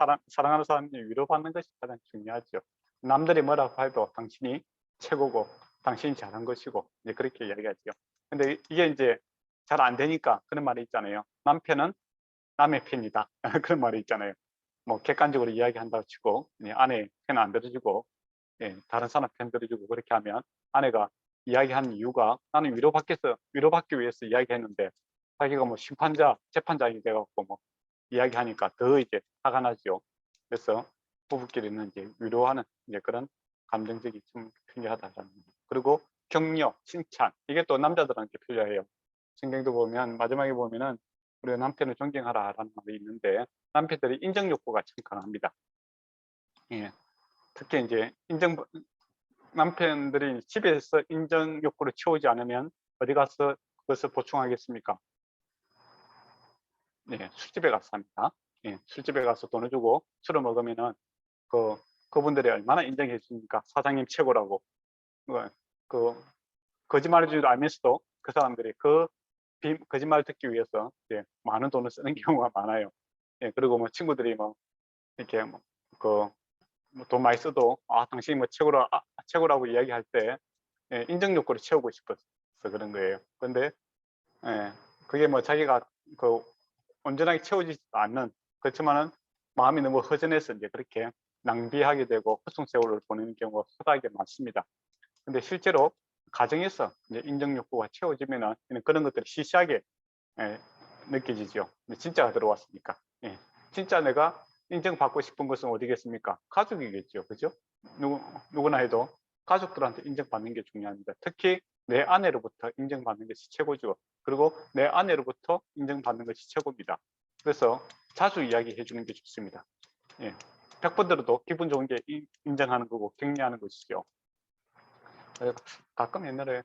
사람이 위로받는 것이 가장 중요하죠. 남들이 뭐라고 해도 당신이 최고고, 당신이 잘한 것이고, 이제 그렇게 이야기하죠. 근데 이게 이제 잘 안 되니까 그런 말이 있잖아요. 남편은 남의 편이다. 그런 말이 있잖아요. 뭐 객관적으로 이야기한다고 치고, 아내 편 안 들어주고, 다른 사람 편 들어주고 그렇게 하면 아내가 이야기한 이유가 나는 위로받기 위해서 이야기했는데 자기가 뭐 재판장이 돼갖고 뭐 이야기하니까 더 이제 화가 나죠. 그래서 부부끼리는 이제 위로하는 이제 그런 감정적이 좀 필요하다라는 거. 그리고 격려, 칭찬 이게 또 남자들한테 필요해요. 성경도 보면 마지막에 보면은 우리 남편을 존경하라라는 말이 있는데 남편들이 인정 욕구가 참 강합니다. 특히 이제 남편들이 집에서 인정 욕구를 채우지 않으면 어디 가서 그것을 보충하겠습니까? 술집에 가서 합니다. 술집에 가서 돈을 주고 술을 먹으면은 그분들이 얼마나 인정해 주니까 사장님 최고라고 그 거짓말인 줄 알면서도 그 사람들이 거짓말 듣기 위해서 많은 돈을 쓰는 경우가 많아요. 그리고 뭐 친구들이 뭐 이렇게 돈 많이 써도 당신이 뭐 최고라고 이야기할 때 인정 욕구를 채우고 싶어서 그런 거예요. 근데 그게 뭐 자기가 온전하게 채워지지도 않는 그렇지만은 마음이 너무 허전해서 이제 그렇게 낭비하게 되고 허송세월을 보내는 경우가 허다하게 많습니다. 근데 실제로 가정에서 이제 인정 욕구가 채워지면은 그런 것들이 시시하게 느껴지죠. 진짜가 들어왔으니까. 진짜 내가 인정받고 싶은 것은 어디겠습니까? 가족이겠죠. 그죠? 누구나 해도 가족들한테 인정받는 게 중요합니다. 특히 내 아내로부터 인정받는 것이 최고죠. 그리고 내 아내로부터 인정받는 것이 최고입니다. 그래서 자주 이야기해 주는 게 좋습니다. 100번 들어도 기분 좋은 게 인정하는 거고 격려하는 것이죠. 가끔 옛날에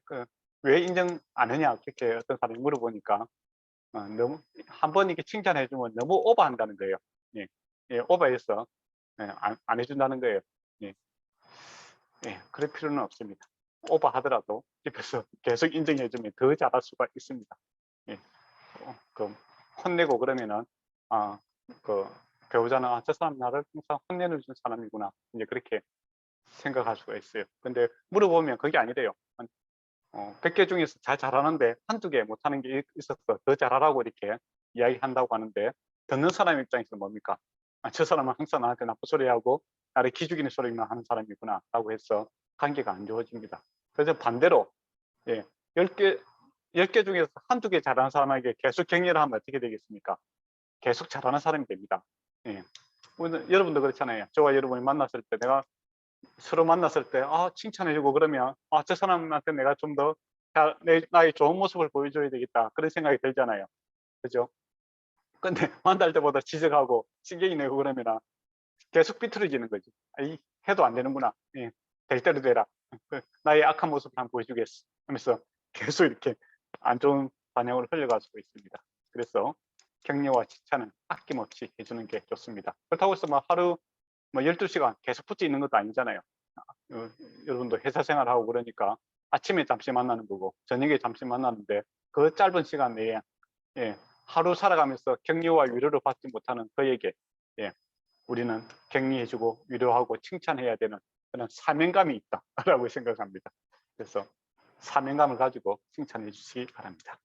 왜 인정 안 하냐 그렇게 어떤 사람이 물어보니까 너무 한 번 이렇게 칭찬해 주면 너무 오버한다는 거예요. 오버해서 안 해준다는 거예요. 그럴 필요는 없습니다. 오버하더라도 집에서 계속 인정해 주면 더 잘할 수가 있습니다. 혼내고 그러면은 배우자는 저 사람 나를 항상 혼내는 사람이구나 이제 그렇게 생각할 수가 있어요. 근데 물어보면 그게 아니래요. 100개 중에서 잘하는데 한두 개 못하는 게 있어서 더 잘하라고 이렇게 이야기한다고 하는데 듣는 사람 입장에서 뭡니까? 저 사람은 항상 나한테 나쁜 소리 하고 나를 기죽이는 소리만 하는 사람이구나 라고 해서 관계가 안 좋아집니다. 그래서 반대로 10개 중에서 한두 개 잘하는 사람에게 계속 격려를 하면 어떻게 되겠습니까? 계속 잘하는 사람이 됩니다. 여러분도 그렇잖아요. 저와 여러분이 만났을 때 내가 서로 만났을 때 칭찬해주고 그러면 저 사람한테 내가 좀 더 나의 좋은 모습을 보여줘야 되겠다 그런 생각이 들잖아요. 그죠? 근데 만날 때보다 지적하고 신경이 내고 그러면 계속 삐뚤어지는 거지. 해도 안 되는구나. 될 대로 되라. 나의 악한 모습을 한번 보여주겠어 하면서 계속 이렇게 안 좋은 방향으로 흘러갈 수가 있습니다. 그래서 격려와 칭찬은 아낌없이 해주는 게 좋습니다. 그렇다고 해서 하루 12시간 계속 붙어 있는 것도 아니잖아요. 여러분도 회사 생활하고 그러니까 아침에 잠시 만나는 거고 저녁에 잠시 만나는데 그 짧은 시간 내에 하루 살아가면서 격려와 위로를 받지 못하는 그에게 우리는 격려해주고 위로하고 칭찬해야 되는 그런 사명감이 있다라고 생각합니다. 그래서 사명감을 가지고 칭찬해 주시기 바랍니다.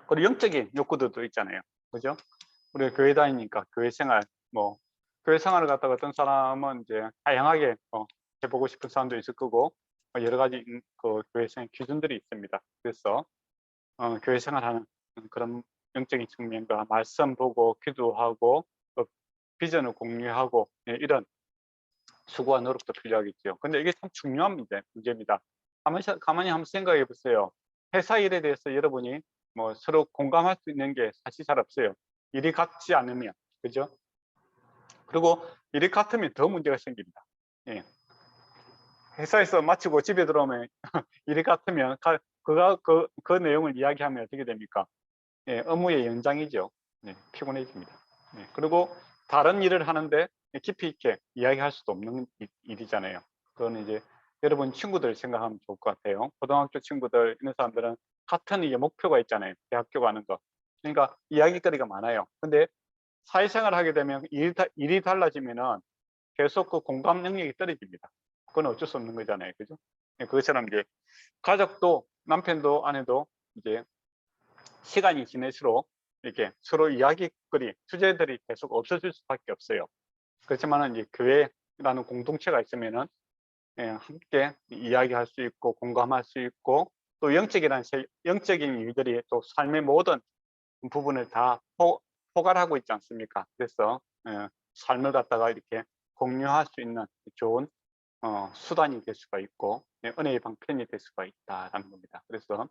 그리고 영적인 욕구들도 있잖아요. 그죠? 우리가 교회 다니니까 교회 생활, 교회 생활을 갖다가 어떤 사람은 이제 다양하게 해보고 싶은 사람도 있을 거고, 여러 가지 그 교회생활 기준들이 있습니다. 그래서 교회 생활하는 그런 영적인 측면과 말씀 보고 기도하고 또 비전을 공유하고 이런 수고와 노력도 필요하겠죠. 근데 이게 참 중요한 문제입니다. 가만히 한번 생각해 보세요. 회사 일에 대해서 여러분이 뭐 서로 공감할 수 있는 게 사실 잘 없어요. 일이 같지 않으면, 그죠? 그리고 일이 같으면 더 문제가 생깁니다. 예. 회사에서 마치고 집에 들어오면 일이 같으면 그 내용을 이야기하면 어떻게 됩니까? 예, 업무의 연장이죠. 예, 피곤해집니다. 예, 그리고 다른 일을 하는데 깊이 있게 이야기할 수도 없는 일이잖아요. 그거는 이제 여러분 친구들 생각하면 좋을 것 같아요. 고등학교 친구들 이런 사람들은 같은 이게 목표가 있잖아요. 대학교 가는 거. 그러니까 이야기거리가 많아요. 근데 사회생활 하게 되면 일이 달라지면은 계속 그 공감 능력이 떨어집니다. 그건 어쩔 수 없는 거잖아요. 그죠? 예, 그것처럼 이제 가족도 남편도 아내도 이제 시간이 지날수록 이렇게 서로 이야기거리, 주제들이 계속 없어질 수밖에 없어요. 그렇지만 이제 교회라는 공동체가 있으면은 함께 이야기할 수 있고 공감할 수 있고 또 영적인 일들이 또 삶의 모든 부분을 다 포괄하고 있지 않습니까? 그래서 삶을 갖다가 이렇게 공유할 수 있는 좋은 수단이 될 수가 있고 은혜의 방편이 될 수가 있다라는 겁니다. 그래서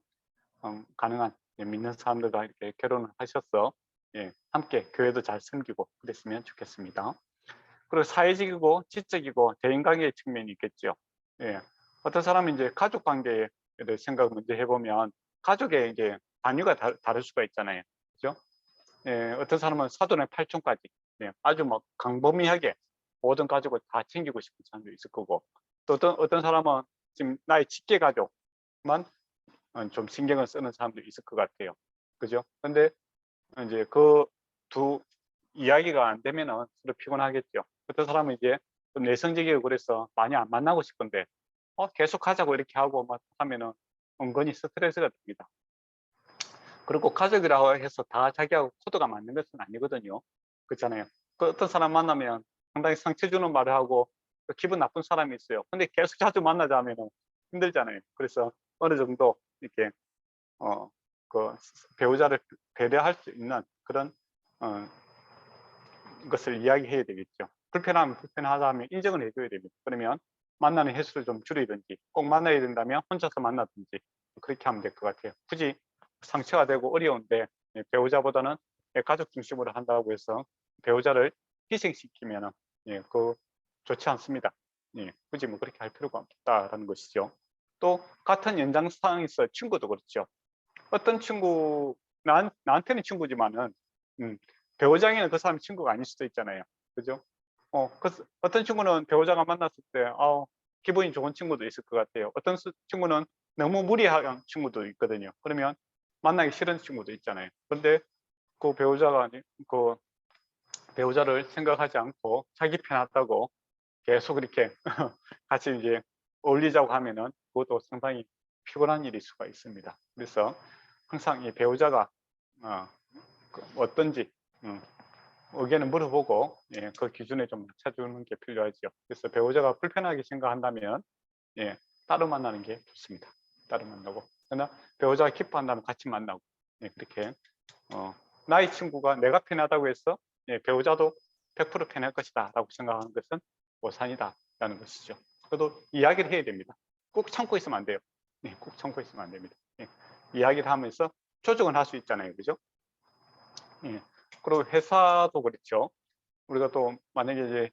가능한 믿는 사람들과 이렇게 결혼을 하셔서 함께 교회도 잘 섬기고 그랬으면 좋겠습니다. 그리고 사회적이고 지적이고 대인관계의 측면이 있겠죠. 어떤 사람은 이제 가족 관계를 생각 먼저 해보면 가족의 이제 단위가 다를 수가 있잖아요. 그죠? 어떤 사람은 사돈의 팔촌까지 아주 막 광범위하게 모든 가족을 다 챙기고 싶은 사람도 있을 거고 또 어떤 사람은 지금 나의 직계 가족만 좀 신경을 쓰는 사람도 있을 것 같아요. 그죠? 근데 이제 그 두 이야기가 안 되면은 서로 피곤하겠죠. 어떤 사람은 이제 좀 내성적이고 그래서 많이 안 만나고 싶은데 계속 하자고 이렇게 하고 막 하면은 은근히 스트레스가 됩니다. 그리고 가족이라고 해서 다 자기하고 코드가 맞는 것은 아니거든요. 그렇잖아요. 그 어떤 사람 만나면 상당히 상처 주는 말을 하고 기분 나쁜 사람이 있어요. 근데 계속 자주 만나자 하면은 힘들잖아요. 그래서 어느 정도 이렇게 그 배우자를 배려할 수 있는 그런 것을 이야기해야 되겠죠. 불편하면 불편하다면 인정을 해줘야 됩니다. 그러면 만나는 횟수를 좀 줄이든지 꼭 만나야 된다면 혼자서 만나든지 그렇게 하면 될 것 같아요. 굳이 상처가 되고 어려운데 배우자보다는 가족 중심으로 한다고 해서 배우자를 희생시키면 그 좋지 않습니다. 굳이 뭐 그렇게 할 필요가 없다라는 것이죠. 또 같은 연장상에서 친구도 그렇죠. 어떤 친구 나한테는 친구지만은 배우자에게는 그 사람이 친구가 아닐 수도 있잖아요. 그죠? 어떤 친구는 배우자가 만났을 때 기분이 좋은 친구도 있을 것 같아요. 어떤 친구는 너무 무리한 친구도 있거든요. 그러면 만나기 싫은 친구도 있잖아요. 그런데 그 그 배우자를 생각하지 않고 자기 편하다고 계속 이렇게 같이 이제 어울리자고 하면은 그것도 상당히 피곤한 일일 수가 있습니다. 그래서 항상 이 배우자가 어떤지 의견을 물어보고 그 기준에 좀 맞춰주는 게 필요하죠. 그래서 배우자가 불편하게 생각한다면 따로 만나는 게 좋습니다. 따로 만나고 그러나 배우자가 기뻐한다면 같이 만나고 그렇게 나의 친구가 내가 편하다고 해서 배우자도 100% 편할 것이다 라고 생각하는 것은 오산이다라는 것이죠. 그래도 이야기를 해야 됩니다. 꼭 참고 있으면 안 돼요. 꼭 참고 있으면 안 됩니다. 이야기를 하면서 조정을 할 수 있잖아요. 그죠? 그리고 회사도 그렇죠. 우리가 또 만약에 이제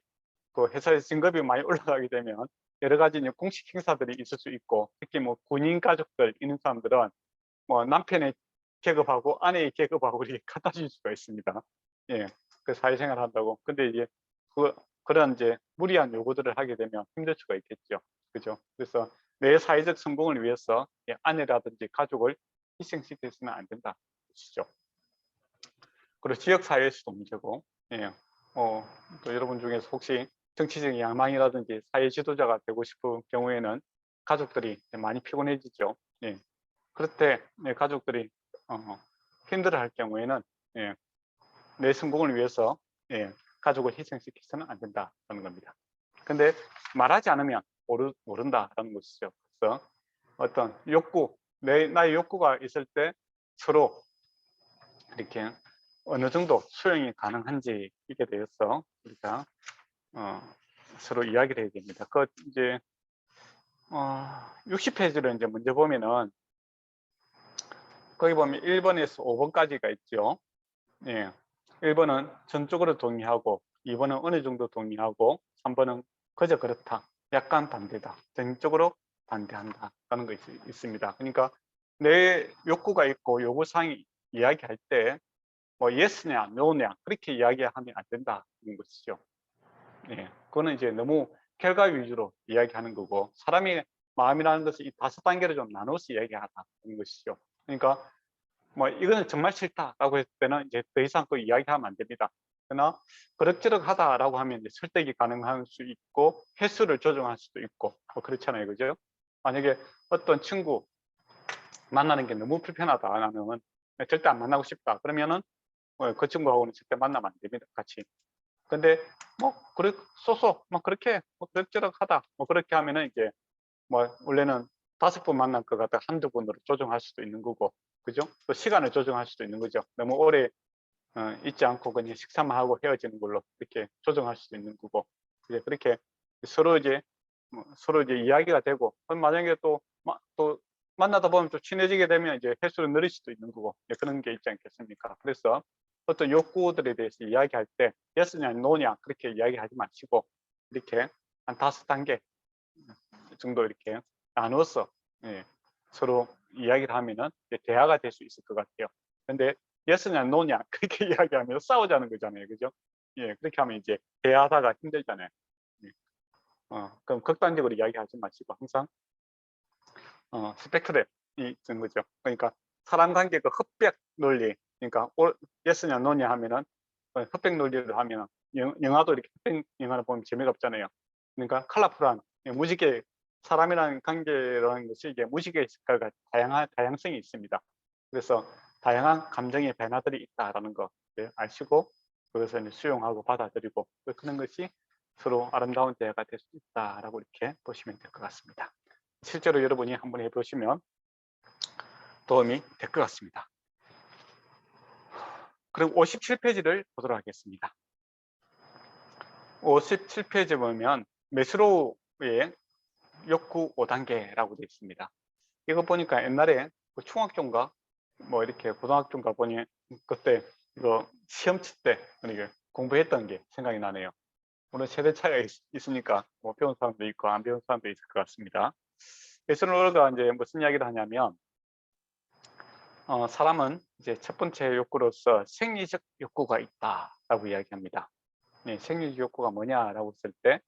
그 회사에서 진급이 많이 올라가게 되면 여러 가지 이제 공식 행사들이 있을 수 있고 특히 뭐 군인 가족들 있는 사람들은 뭐 남편의 계급하고 아내의 계급하고 이렇게 갖다 줄 수가 있습니다. 그 사회생활 한다고. 근데 이제 그런 이제 무리한 요구들을 하게 되면 힘들 수가 있겠죠. 그죠? 그래서 내 사회적 성공을 위해서 아내라든지 가족을 희생시켜서는 안 된다. 그렇죠? 그리고 지역 사회에서도 문제고, 또 여러분 중에서 혹시 정치적인 야망이라든지 사회 지도자가 되고 싶은 경우에는 가족들이 많이 피곤해지죠. 그럴 때 가족들이 힘들어할 경우에는 내 성공을 위해서 가족을 희생시켜서는 안 된다는 겁니다. 근데 말하지 않으면 모른다라는 것이죠. 그래서 어떤 욕구, 나의 욕구가 있을 때 서로 이렇게 어느 정도 수용이 가능한지 이게 대해서 우리가 서로 이야기를 해야 됩니다. 그 이제 60페이지를 이제 먼저 보면은 거기 보면 1번에서 5번까지가 있죠. 예. 1번은 전적으로 동의하고, 2번은 어느 정도 동의하고, 3번은 그저 그렇다, 약간 반대다, 전적으로 반대한다 라는 것이 있습니다. 그러니까 내 욕구가 있고 요구사항이 이야기할 때 뭐 yes냐 no냐 그렇게 이야기하면 안 된다는 것이죠. 예. 그거는 이제 너무 결과 위주로 이야기하는 거고, 사람의 마음이라는 것을 이 5단계로 좀 나눠서 이야기하는 것이죠. 그러니까 뭐 이거는 정말 싫다라고 했을 때는 이제 더 이상 그 이야기하면 안 됩니다. 그러나 그럭저럭 하다라고 하면 이제 설득이 가능할 수 있고 횟수를 조정할 수도 있고 뭐 그렇잖아요, 그죠? 만약에 어떤 친구 만나는 게 너무 불편하다, 나는 절대 안 만나고 싶다, 그러면은 그 친구하고는 절대 만나면 안 됩니다, 같이. 근데 뭐 그래 뭐 그렇게 뭐 그럭저럭 하다 뭐 그렇게 하면은 이제 뭐 원래는 5번 만날 것 같아 1~2번으로 조정할 수도 있는 거고, 그죠? 또 시간을 조정할 수도 있는 거죠. 너무 오래 있지 않고 그냥 식사만 하고 헤어지는 걸로 이렇게 조정할 수도 있는 거고, 이제 그렇게 서로 이제 서로 이제 이야기가 되고, 만약에 또 만나다 보면 좀 친해지게 되면 이제 횟수를 늘릴 수도 있는 거고, 그런 게 있지 않겠습니까? 그래서 어떤 욕구들에 대해서 이야기할 때 yes냐 no냐 그렇게 이야기하지 마시고 이렇게 한 5단계 정도 이렇게 나누어서 서로 이야기를 하면은 대화가 될 수 있을 것 같아요. 근데 yes냐 no냐 그렇게 이야기하면 싸우자는 거잖아요, 그죠? 그렇게 하면 이제 대화하다가 힘들잖아요. 그럼 극단적으로 이야기하지 마시고 항상 스펙트럼이 있는 거죠. 그러니까 사람 관계 그 흑백 논리, 그러니까 yes냐 no냐 하면은 흑백 논리를 하면 영화도 이렇게 흑백 영화를 보면 재미가 없잖아요. 그러니까 컬러풀한 무지개, 사람이라는 관계라는 것이 이게 무지개의 색깔과 다양성이 있습니다. 그래서 다양한 감정의 변화들이 있다라는 거 아시고 그것을 수용하고 받아들이고 그런 것이 서로 아름다운 대화가 될 수 있다라고 이렇게 보시면 될 것 같습니다. 실제로 여러분이 한번 해보시면 도움이 될 것 같습니다. 그럼 57페이지를 보도록 하겠습니다. 57페이지 보면 메스로우의 욕구 5단계라고 되어 있습니다. 이거 보니까 옛날에 중학교인가 뭐 이렇게 고등학교인가 보니 그때 이거 시험 칠 때 공부했던 게 생각이 나네요. 물론 세대 차이가 있으니까 뭐 배운 사람도 있고 안 배운 사람도 있을 것 같습니다. 메스로우가 이제 무슨 이야기를 하냐면 사람은 이제 첫 번째 욕구로서 생리적 욕구가 있다라고 이야기합니다. 생리적 욕구가 뭐냐라고 했을 때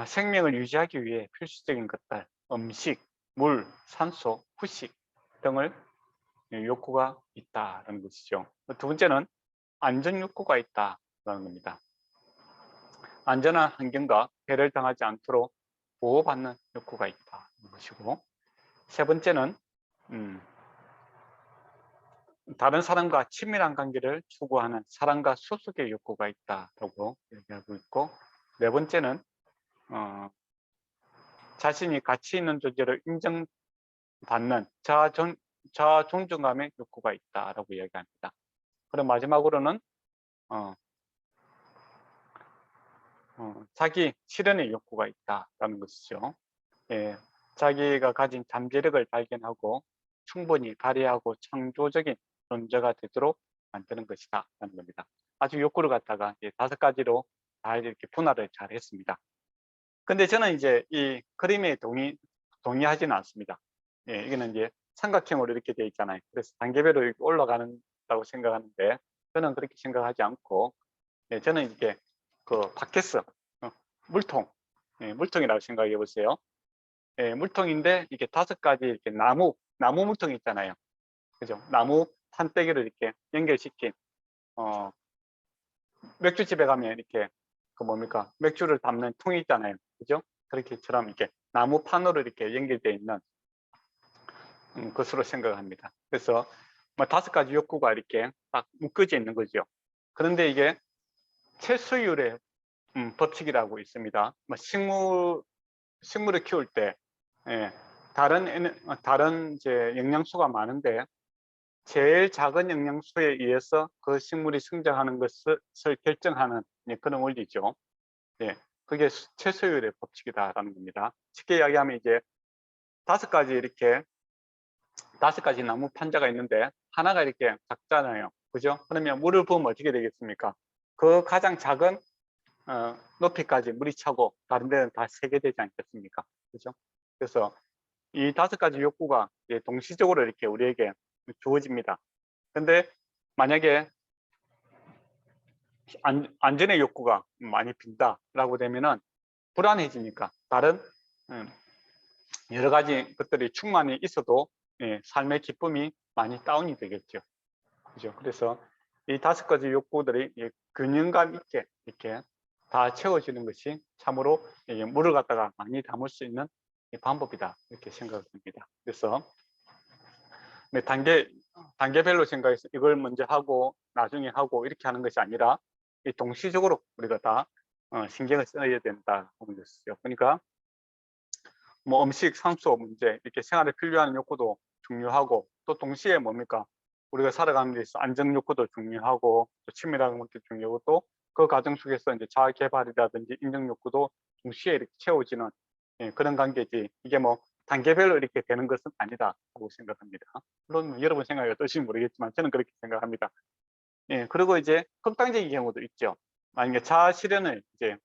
생명을 유지하기 위해 필수적인 것들, 음식, 물, 산소, 후식 등을 욕구가 있다라는 것이죠. 두 번째는 안전 욕구가 있다라는 겁니다. 안전한 환경과 배를 당하지 않도록 보호받는 욕구가 있다는 것이고, 세 번째는 다른 사람과 친밀한 관계를 추구하는 사랑과 소속의 욕구가 있다라고 얘기하고 있고, 네 번째는 자신이 가치 있는 존재를 인정받는 자존감의 욕구가 있다라고 이야기합니다. 그리고 마지막으로는 자기 실현의 욕구가 있다라는 것이죠. 자기가 가진 잠재력을 발견하고 충분히 발휘하고 창조적인 존재가 되도록 만드는 것이다 라는 겁니다. 아주 욕구를 갖다가 5가지로 잘 이렇게 분할을 잘 했습니다. 근데 저는 이제 이 그림에 동의하지는 않습니다. 이거는 이제 삼각형으로 이렇게 되어 있잖아요. 그래서 단계별로 이렇게 올라가는다고 생각하는데 저는 그렇게 생각하지 않고, 저는 이게 그 바켓스, 물통, 물통이라고 생각해 보세요. 물통인데 이게 5가지 이렇게 나무 물통 있잖아요. 그죠? 나무 판때기를 이렇게 연결시킨 맥주집에 가면 이렇게 그 뭡니까? 맥주를 담는 통이 있잖아요. 그죠? 그렇게처럼 이렇게 나무 판으로 이렇게 연결되어 있는 것으로 생각합니다. 그래서 뭐 5가지 욕구가 이렇게 딱 묶어져 있는 거죠. 그런데 이게 채소율의 법칙이라고 있습니다. 뭐 식물을 키울 때 예, 다른 이제 영양소가 많은데 제일 작은 영양소에 의해서 그 식물이 성장하는 것을 결정하는 그런 원리죠. 예, 그게 최소율의 법칙이다라는 겁니다. 쉽게 이야기하면 이제 이렇게 5가지 나무 판자가 있는데 하나가 이렇게 작잖아요. 그죠? 그러면 물을 부으면 어떻게 되겠습니까? 그 가장 작은 높이까지 물이 차고 다른 데는 다 새게 되지 않겠습니까? 그죠? 그래서 이 5가지 욕구가 동시적으로 이렇게 우리에게 주어집니다. 근데 만약에 안전의 욕구가 많이 빈다라고 되면은 불안해지니까 다른 음, 여러 가지 것들이 충만히 있어도 삶의 기쁨이 많이 다운이 되겠죠. 그죠? 그래서 이 5가지 욕구들이 균형감 있게 이렇게 다 채워지는 것이 참으로 물을 갖다가 많이 담을 수 있는 방법이다 이렇게 생각합니다. 그래서 단계별로 생각해서 이걸 먼저 하고 나중에 하고 이렇게 하는 것이 아니라 동시적으로 우리가 다 신경을 써야 된다는 것이죠. 그러니까 뭐 음식, 산소 문제, 이렇게 생활에 필요한 욕구도 중요하고 또 동시에 뭡니까? 우리가 살아가는 데 있어서 안정 욕구도 중요하고 또 친밀한 것도 중요하고 또 그 과정 속에서 이제 자아 개발이라든지 인정 욕구도 동시에 이렇게 채워지는 그런 관계지. 이게 뭐 단계별로 이렇게 되는 것은 아니다라고 생각합니다. 물론 여러분 생각이 어떠신지 모르겠지만 저는 그렇게 생각합니다. 그리고 이제 극단적인 경우도 있죠. 만약에 자아 실현을 이제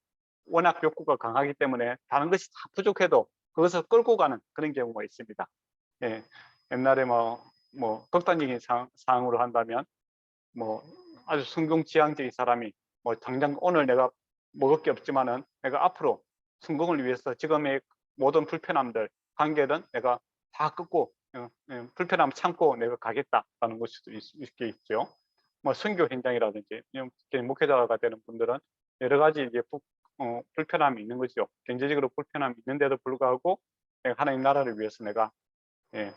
워낙 욕구가 강하기 때문에 다른 것이 다 부족해도 그것을 끌고 가는 그런 경우가 있습니다. 예, 옛날에 뭐 극단적인 상황으로 한다면 뭐 아주 성공지향적인 사람이 뭐 당장 오늘 내가 먹을 게 없지만은 내가 앞으로 성공을 위해서 지금의 모든 불편함들, 관계는 내가 다 끊고 불편함 참고 내가 가겠다라는 것도 있겠죠. 뭐 선교 현장이라든지 목회자가 되는 분들은 여러 가지 이제 불편함이 있는 거죠. 경제적으로 불편함이 있는데도 불구하고 하나님 나라를 위해서 내가 예,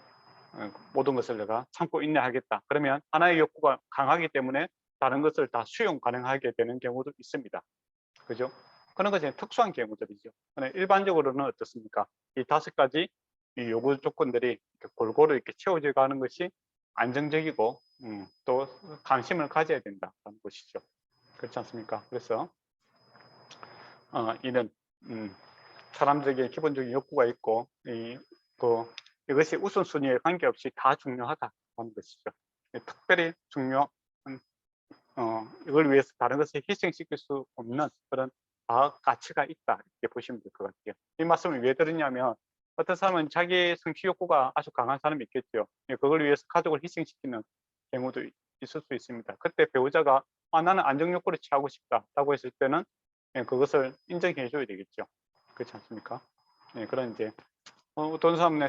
모든 것을 내가 참고 인내하겠다. 그러면 하나의 욕구가 강하기 때문에 다른 것을 다 수용 가능하게 되는 경우도 있습니다. 그죠? 그런 것이 특수한 경우들이죠. 일반적으로는 어떻습니까? 이 5가지 이 요구 조건들이 골고루 이렇게 채워져 가는 것이 안정적이고 또 관심을 가져야 된다는 것이죠. 그렇지 않습니까? 그래서 이는 사람들에게 기본적인 욕구가 있고 이것이 우선순위에 관계없이 다 중요하다는 것이죠. 특별히 중요한 이걸 위해서 다른 것을 희생시킬 수 없는 그런 가치가 있다 이렇게 보시면 될 것 같아요. 이 말씀을 왜 드리냐면 어떤 사람은 자기 성취 욕구가 아주 강한 사람이 있겠죠. 그걸 위해서 가족을 희생시키는 경우도 있을 수 있습니다. 그때 배우자가 나는 안정 욕구를 취하고 싶다라고 했을 때는 그것을 인정해 줘야 되겠죠. 그렇지 않습니까? 그런 이제 어떤 사람은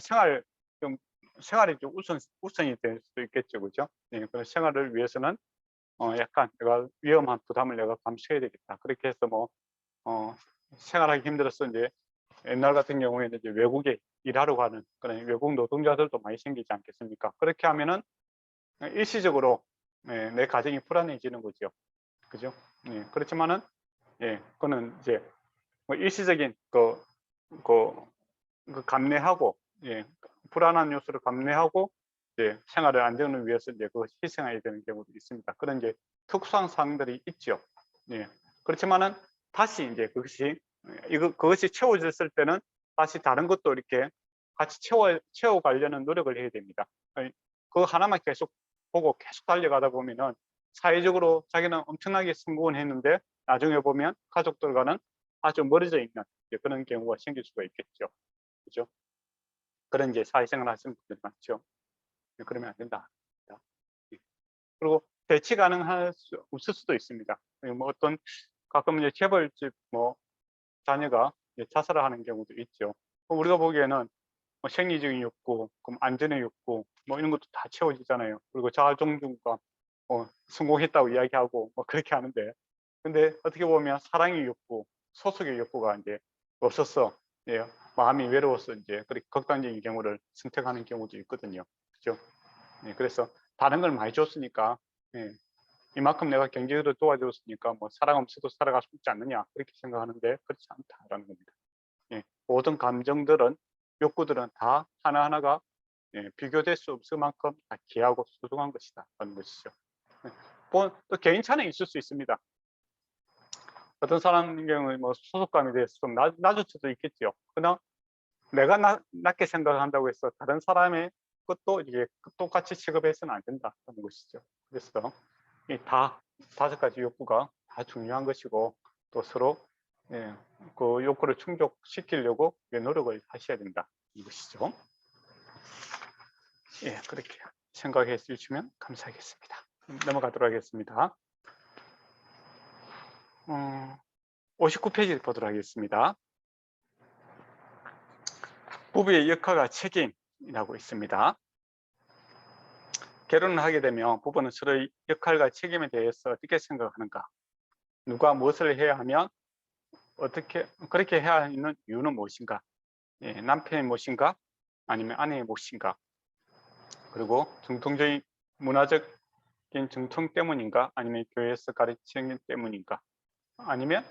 생활이 좀 우선이 될 수도 있겠죠, 그죠? 그런 생활을 위해서는 약간 내가 위험한 부담을 내가 감수해야 되겠다. 그렇게 해서 생활하기 힘들어서 이제 옛날 같은 경우에는 이제 외국에 일하러 가는 그런 외국 노동자들도 많이 생기지 않겠습니까? 그렇게 하면은 일시적으로 내 가정이 불안해지는 거죠, 그죠? 그렇지만은 그거는 이제 뭐 일시적인 그 감내하고 불안한 요소를 감내하고 생활의 안정을 위해서 이제 그걸 희생해야 되는 경우도 있습니다. 그런 이제 특수한 사항들이 있죠. 그렇지만은 다시 이제 그것이 채워졌을 때는 다시 다른 것도 이렇게 같이 채워가려는 노력을 해야 됩니다. 그거 하나만 계속 보고 계속 달려가다 보면은 사회적으로 자기는 엄청나게 성공을 했는데 나중에 보면 가족들과는 아주 멀어져 있는 그런 경우가 생길 수가 있겠죠. 그죠? 그런 이제 사회생활 하시는 분들 많죠. 그러면 안 된다. 그리고 대치 가능할 수 없을 수도 있습니다. 뭐 어떤 가끔 이제 재벌집 자녀가 자살을 하는 경우도 있죠. 우리가 보기에는 생리적인 욕구, 그럼 안전의 욕구, 이런 것도 다 채워지잖아요. 그리고 자아 존중과 성공했다고 이야기하고 그렇게 하는데, 근데 어떻게 보면 사랑의 욕구, 소속의 욕구가 이제 없어서 마음이 외로워서 이제 그렇게 극단적인 경우를 선택하는 경우도 있거든요. 그죠? 그래서 다른 걸 많이 줬으니까 이만큼 내가 경제적으로 도와줬으니까 사랑 없이도 살아갈 수 있지 않느냐 그렇게 생각하는데 그렇지 않다라는 겁니다. 모든 감정들은 욕구들은 다 하나하나가 비교될 수 없을 만큼 다 귀하고 소중한 것이다 하는 것이죠. 또 개인차는 있을 수 있습니다. 어떤 사람 경우에 뭐 소속감에 대해서 좀 낮을 수도 있겠죠. 그러나 내가 낮게 생각한다고 해서 다른 사람의 것도 이게 똑같이 취급해서는 안 된다는 것이죠. 그래서 이 다섯 가지 욕구가 다 중요한 것이고, 또 서로 그 욕구를 충족시키려고 노력을 하셔야 된다 이것이죠. 그렇게 생각해 주시면 감사하겠습니다. 넘어가도록 하겠습니다. 59페이지 보도록 하겠습니다. 부부의 역할과 책임이라고 있습니다. 결혼을 하게 되면 부부는 서로의 역할과 책임에 대해서 어떻게 생각하는가, 누가 무엇을 해야 하면 어떻게 그렇게 해야 하는 이유는 무엇인가, 남편의 무엇인가 아니면 아내의 무엇인가, 그리고 정통적인 문화적인 정통 때문인가 아니면 교회에서 가르치는 때문인가, 아니면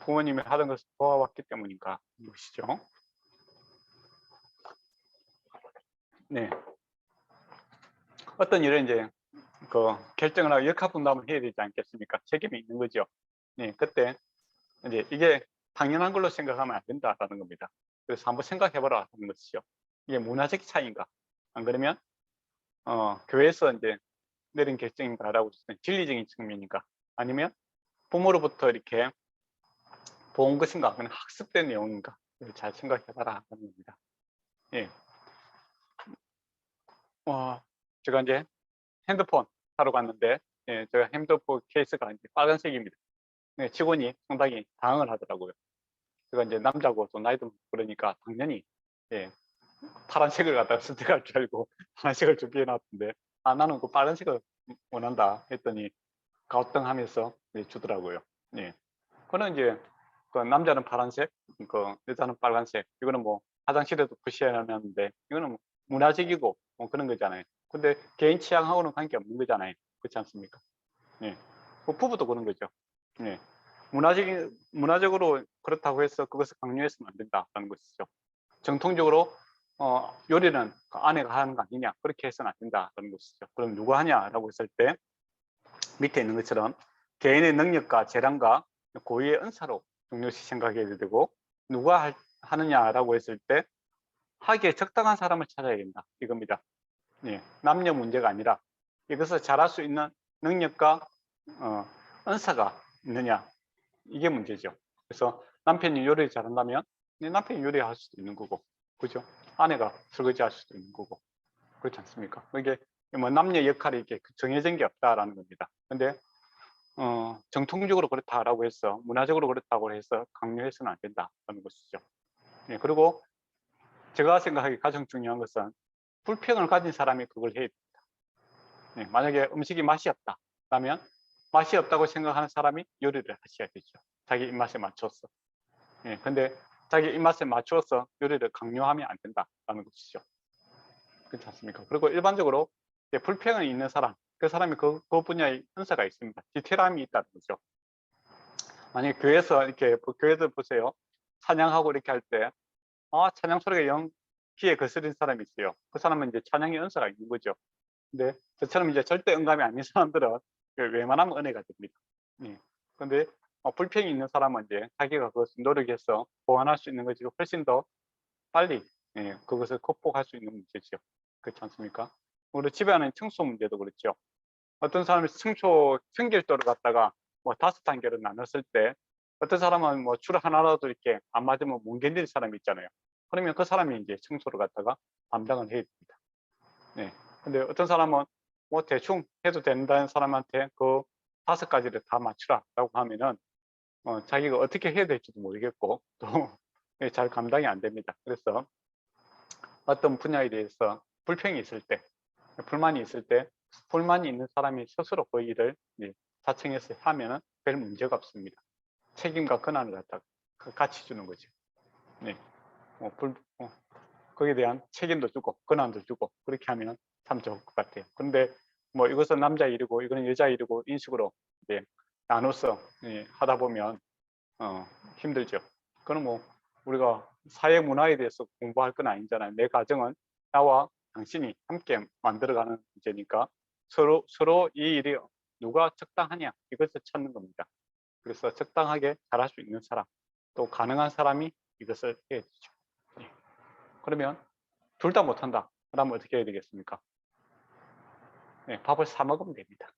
부모님이 하던 것을 보아왔기 때문인가, 이것이죠. 어떤 일을 이제 결정을 하고 역할 분담을 해야 되지 않겠습니까? 책임이 있는 거죠. 그때 이제 이게 당연한 걸로 생각하면 안 된다라는 겁니다. 그래서 한번 생각해보라 하는 것이죠. 이게 문화적 차이인가? 안 그러면 교회에서 이제 내린 결정인가라고 진리적인 측면인가? 아니면 부모로부터 이렇게 본 것인가? 그냥 학습된 내용인가? 잘 생각해봐라 하는 겁니다. 제가 이제 핸드폰 사러 갔는데, 제가 핸드폰 케이스가 이제 빨간색입니다. 직원이 상당히 당황을 하더라고요. 제가 이제 남자고 또 나이도 그러니까 당연히 파란색을 갖다가 선택할 줄 알고 파란색을 준비해 놨는데, 나는 그 빨간색을 원한다 했더니 가우뚱하면서 주더라고요. 그거는 이제 그 남자는 파란색, 그 여자는 빨간색, 이거는 뭐 화장실에도 표시해 놨는데 이거는 뭐 문화적이고 뭐 그런 거잖아요. 근데 개인 취향하고는 관계없는 거잖아요. 그렇지 않습니까? 그 부부도 그런 거죠. 문화적으로 그렇다고 해서 그것을 강요해서는 안 된다는 것이죠. 정통적으로 요리는 아내가 하는 거 아니냐, 그렇게 해서는 안 된다는 것이죠. 그럼 누가 하냐라고 했을 때 밑에 있는 것처럼 개인의 능력과 재량과 고유의 은사로 중요시 생각해야 되고, 누가 하느냐라고 했을 때 하기에 적당한 사람을 찾아야 된다 이겁니다. 남녀 문제가 아니라 이것을 잘할 수 있는 능력과 은사가 있느냐, 이게 문제죠. 그래서 남편이 요리 잘한다면 남편이 요리할 수도 있는 거고, 그죠? 아내가 설거지할 수도 있는 거고, 그렇지 않습니까? 이게 뭐 남녀 역할이 이렇게 정해진 게 없다라는 겁니다. 근데 정통적으로 그렇다라고 해서, 문화적으로 그렇다고 해서 강요해서는 안 된다는 것이죠. 그리고 제가 생각하기 가장 중요한 것은 불평을 가진 사람이 그걸 해야 됩니다. 만약에 음식이 맛이 없다 그러면 맛이 없다고 생각하는 사람이 요리를 하셔야 되죠. 자기 입맛에 맞춰서. 근데 자기 입맛에 맞추어서 요리를 강요하면 안 된다는 것이죠. 그렇지 않습니까? 그리고 일반적으로 불평이 있는 사람, 그 사람이 그 분야에 은사가 있습니다. 디테일함이 있다는 거죠. 만약에 교회에서 이렇게, 교회들 보세요. 찬양하고 이렇게 할 때, 찬양 소리가 영 귀에 거스린 사람이 있어요. 그 사람은 이제 찬양의 은사가 있는 거죠. 근데 저처럼 이제 절대 응감이 아닌 사람들은 웬만하면 은혜가 됩니다. 근데 불평이 있는 사람은 이제 자기가 그것을 노력해서 보완할 수 있는 것이 훨씬 더 빨리 그것을 극복할 수 있는 문제죠. 그렇지 않습니까? 우리 집안의 청소 문제도 그렇죠. 어떤 사람이 청결도를 갖다가 뭐 5단계로 나눴을 때, 어떤 사람은 뭐 줄 하나라도 이렇게 안 맞으면 못 견디는 사람이 있잖아요. 그러면 그 사람이 이제 청소를 갖다가 담당을 해야 됩니다. 근데 어떤 사람은 뭐 대충 해도 된다는 사람한테 그 5가지를 다 맞추라라고 하면은 자기가 어떻게 해야 될지도 모르겠고 또 잘 감당이 안 됩니다. 그래서 어떤 분야에 대해서 불평이 있을 때, 불만이 있을 때, 불만이 있는 사람이 스스로 그 일을 자청해서 하면은 별 문제가 없습니다. 책임과 권한을 갖다가 같이 주는 거죠. 거기에 대한 책임도 주고 권한도 주고, 그렇게 하면 참 좋을 것 같아요. 그런데 뭐 이것은 남자 일이고 이거는 여자 일이고 이런 식으로 나눠서 하다 보면 힘들죠. 그건 뭐 우리가 사회 문화에 대해서 공부할 건 아니잖아요. 내 가정은 나와 당신이 함께 만들어가는 문제니까 서로 이 일이 누가 적당하냐 이것을 찾는 겁니다. 그래서 적당하게 잘할 수 있는 사람, 또 가능한 사람이 이것을 해야 되죠. 예. 그러면 둘 다 못한다. 그러면 어떻게 해야 되겠습니까? 네, 밥을 사 먹으면 됩니다.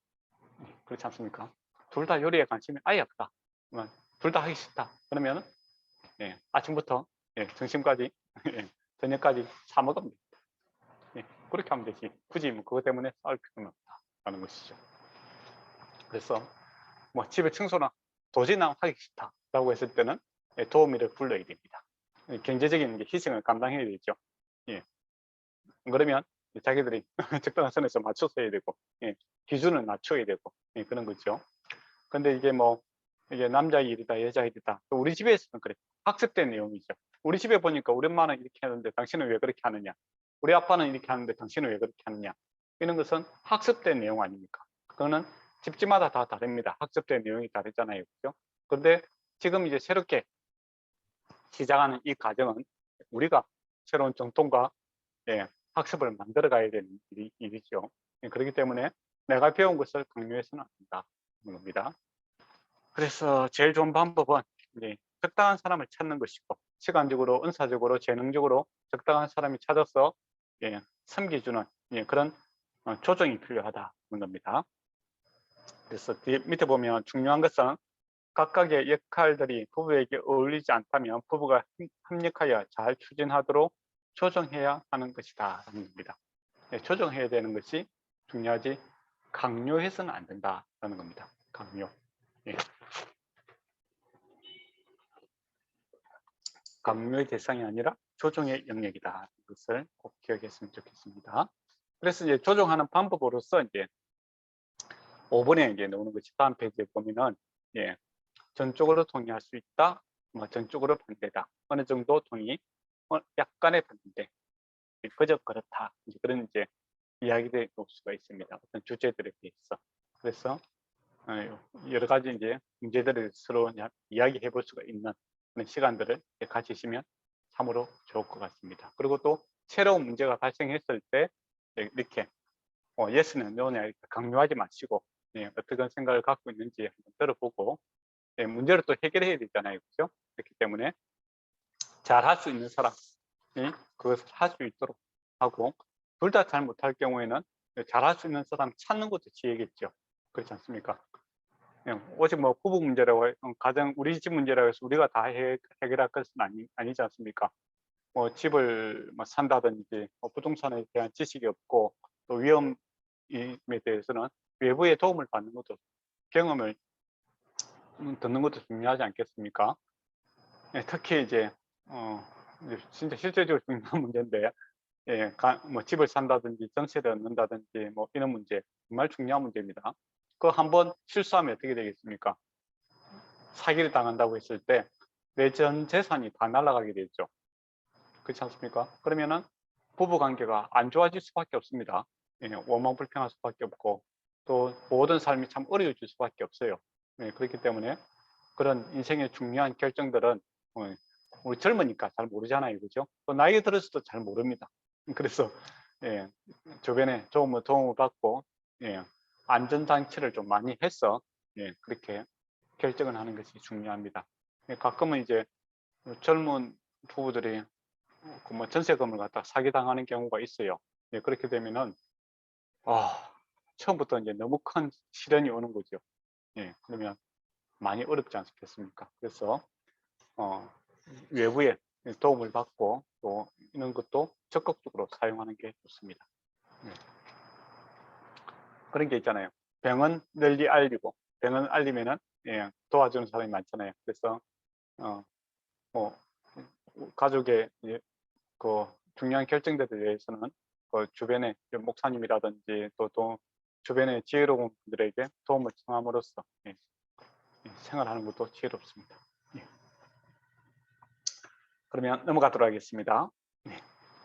그렇지 않습니까? 둘 다 요리에 관심이 아예 없다. 둘 다 하기 싫다. 그러면 아침부터 점심까지 저녁까지 사 먹으면 됩니다. 그렇게 하면 되지. 굳이 뭐 그것 때문에 싸울 필요는 없다라는 것이죠. 그래서 뭐 집에 청소나 도저히 난 하기 싫다라고 했을 때는 도우미를 불러야 됩니다. 경제적인 희생을 감당해야 되죠. 그러면 자기들이 적당한 선에서 맞춰서 해야 되고 기준을 낮춰야 되고 그런 거죠. 근데 이게 뭐 이게 남자 일이다 여자 일이다 또 우리 집에서는 그래 학습된 내용이죠. 우리 집에 보니까 우리 엄마는 이렇게 하는데 당신은 왜 그렇게 하느냐, 우리 아빠는 이렇게 하는데 당신은 왜 그렇게 하느냐, 이런 것은 학습된 내용 아닙니까? 그거는 집집마다 다 다릅니다. 학습된 내용이 다르잖아요, 그죠? 그런데 지금 이제 새롭게 시작하는 이 과정은 우리가 새로운 정통과 학습을 만들어 가야 되는 일이죠. 그렇기 때문에 내가 배운 것을 강요해서는 안 된다는 겁니다. 그래서 제일 좋은 방법은 적당한 사람을 찾는 것이고, 시간적으로, 은사적으로, 재능적으로 적당한 사람이 찾아서 섬겨주는 그런 조정이 필요하다는 겁니다. 그래서 밑에 보면 중요한 것은 각각의 역할들이 부부에게 어울리지 않다면 부부가 협력하여 잘 추진하도록 조정해야 하는 것이다 라는 겁니다. 조정해야 되는 것이 중요하지 강요해서는 안 된다라는 겁니다. 강요. 강요의 대상이 아니라 조정의 영역이다. 이것을 꼭 기억했으면 좋겠습니다. 그래서 이제 조정하는 방법으로서 이제 5번에 이제 나오는 것이 다음 페이지에 보면은 전적으로 동의할 수 있다, 뭐 전적으로 반대다, 어느 정도 동의, 약간의 반대, 그저 그렇다, 그런 이제 이야기들이 올 수가 있습니다. 어떤 주제들에 대해서. 그래서 여러 가지 이제 문제들을 서로 이야기해 볼 수가 있는 그런 시간들을 가지시면 참으로 좋을 것 같습니다. 그리고 또 새로운 문제가 발생했을 때 이렇게 예스는 노냐 이렇게 강요하지 마시고 어떤 생각을 갖고 있는지 한번 들어보고 문제를 또 해결해야 되잖아요, 그렇죠? 그렇기 때문에 잘 할 수 있는 사람이 그것을 할 수 있도록 하고, 둘 다 잘 못할 경우에는 잘 할 수 있는 사람 찾는 것도 지혜겠죠. 그렇지 않습니까? 오직 뭐 부부 문제라고 가정 우리 집 문제라고 해서 우리가 다 해결할 것은 아니지 않습니까? 뭐 집을 뭐 산다든지 부동산에 대한 지식이 없고 또 위험에 대해서는 외부의 도움을 받는 것도, 경험을 듣는 것도 중요하지 않겠습니까? 특히 이제 진짜 실제적으로 중요한 문제인데 뭐 집을 산다든지 전세를 얻는다든지 뭐 이런 문제 정말 중요한 문제입니다. 그거 한번 실수하면 어떻게 되겠습니까? 사기를 당한다고 했을 때 내 전 재산이 다 날아가게 되죠. 그렇지 않습니까? 그러면은 부부 관계가 안 좋아질 수밖에 없습니다. 원망불평할 수밖에 없고 또 모든 삶이 참 어려워질 수밖에 없어요. 그렇기 때문에 그런 인생의 중요한 결정들은 우리 젊으니까 잘 모르잖아요, 그죠? 또 나이 들어서도 잘 모릅니다. 그래서 주변에 도움을 받고 안전장치를 좀 많이 해서 그렇게 결정을 하는 것이 중요합니다. 가끔은 이제 젊은 부부들이 뭐 전세금을 갖다 사기당하는 경우가 있어요. 그렇게 되면은 처음부터 이제 너무 큰 시련이 오는 거죠. 그러면 많이 어렵지 않겠습니까? 그래서 외부의 도움을 받고 또 이런 것도 적극적으로 사용하는 게 좋습니다. 그런 게 있잖아요. 병은 널리 알리고, 병은 알리면은 도와주는 사람이 많잖아요. 그래서 뭐 가족의 그 중요한 결정들에 대해서는 그 주변의 목사님이라든지 또 주변의 지혜로운 분들에게 도움을 청함으로써 생활하는 것도 지혜롭습니다. 그러면 넘어가도록 하겠습니다.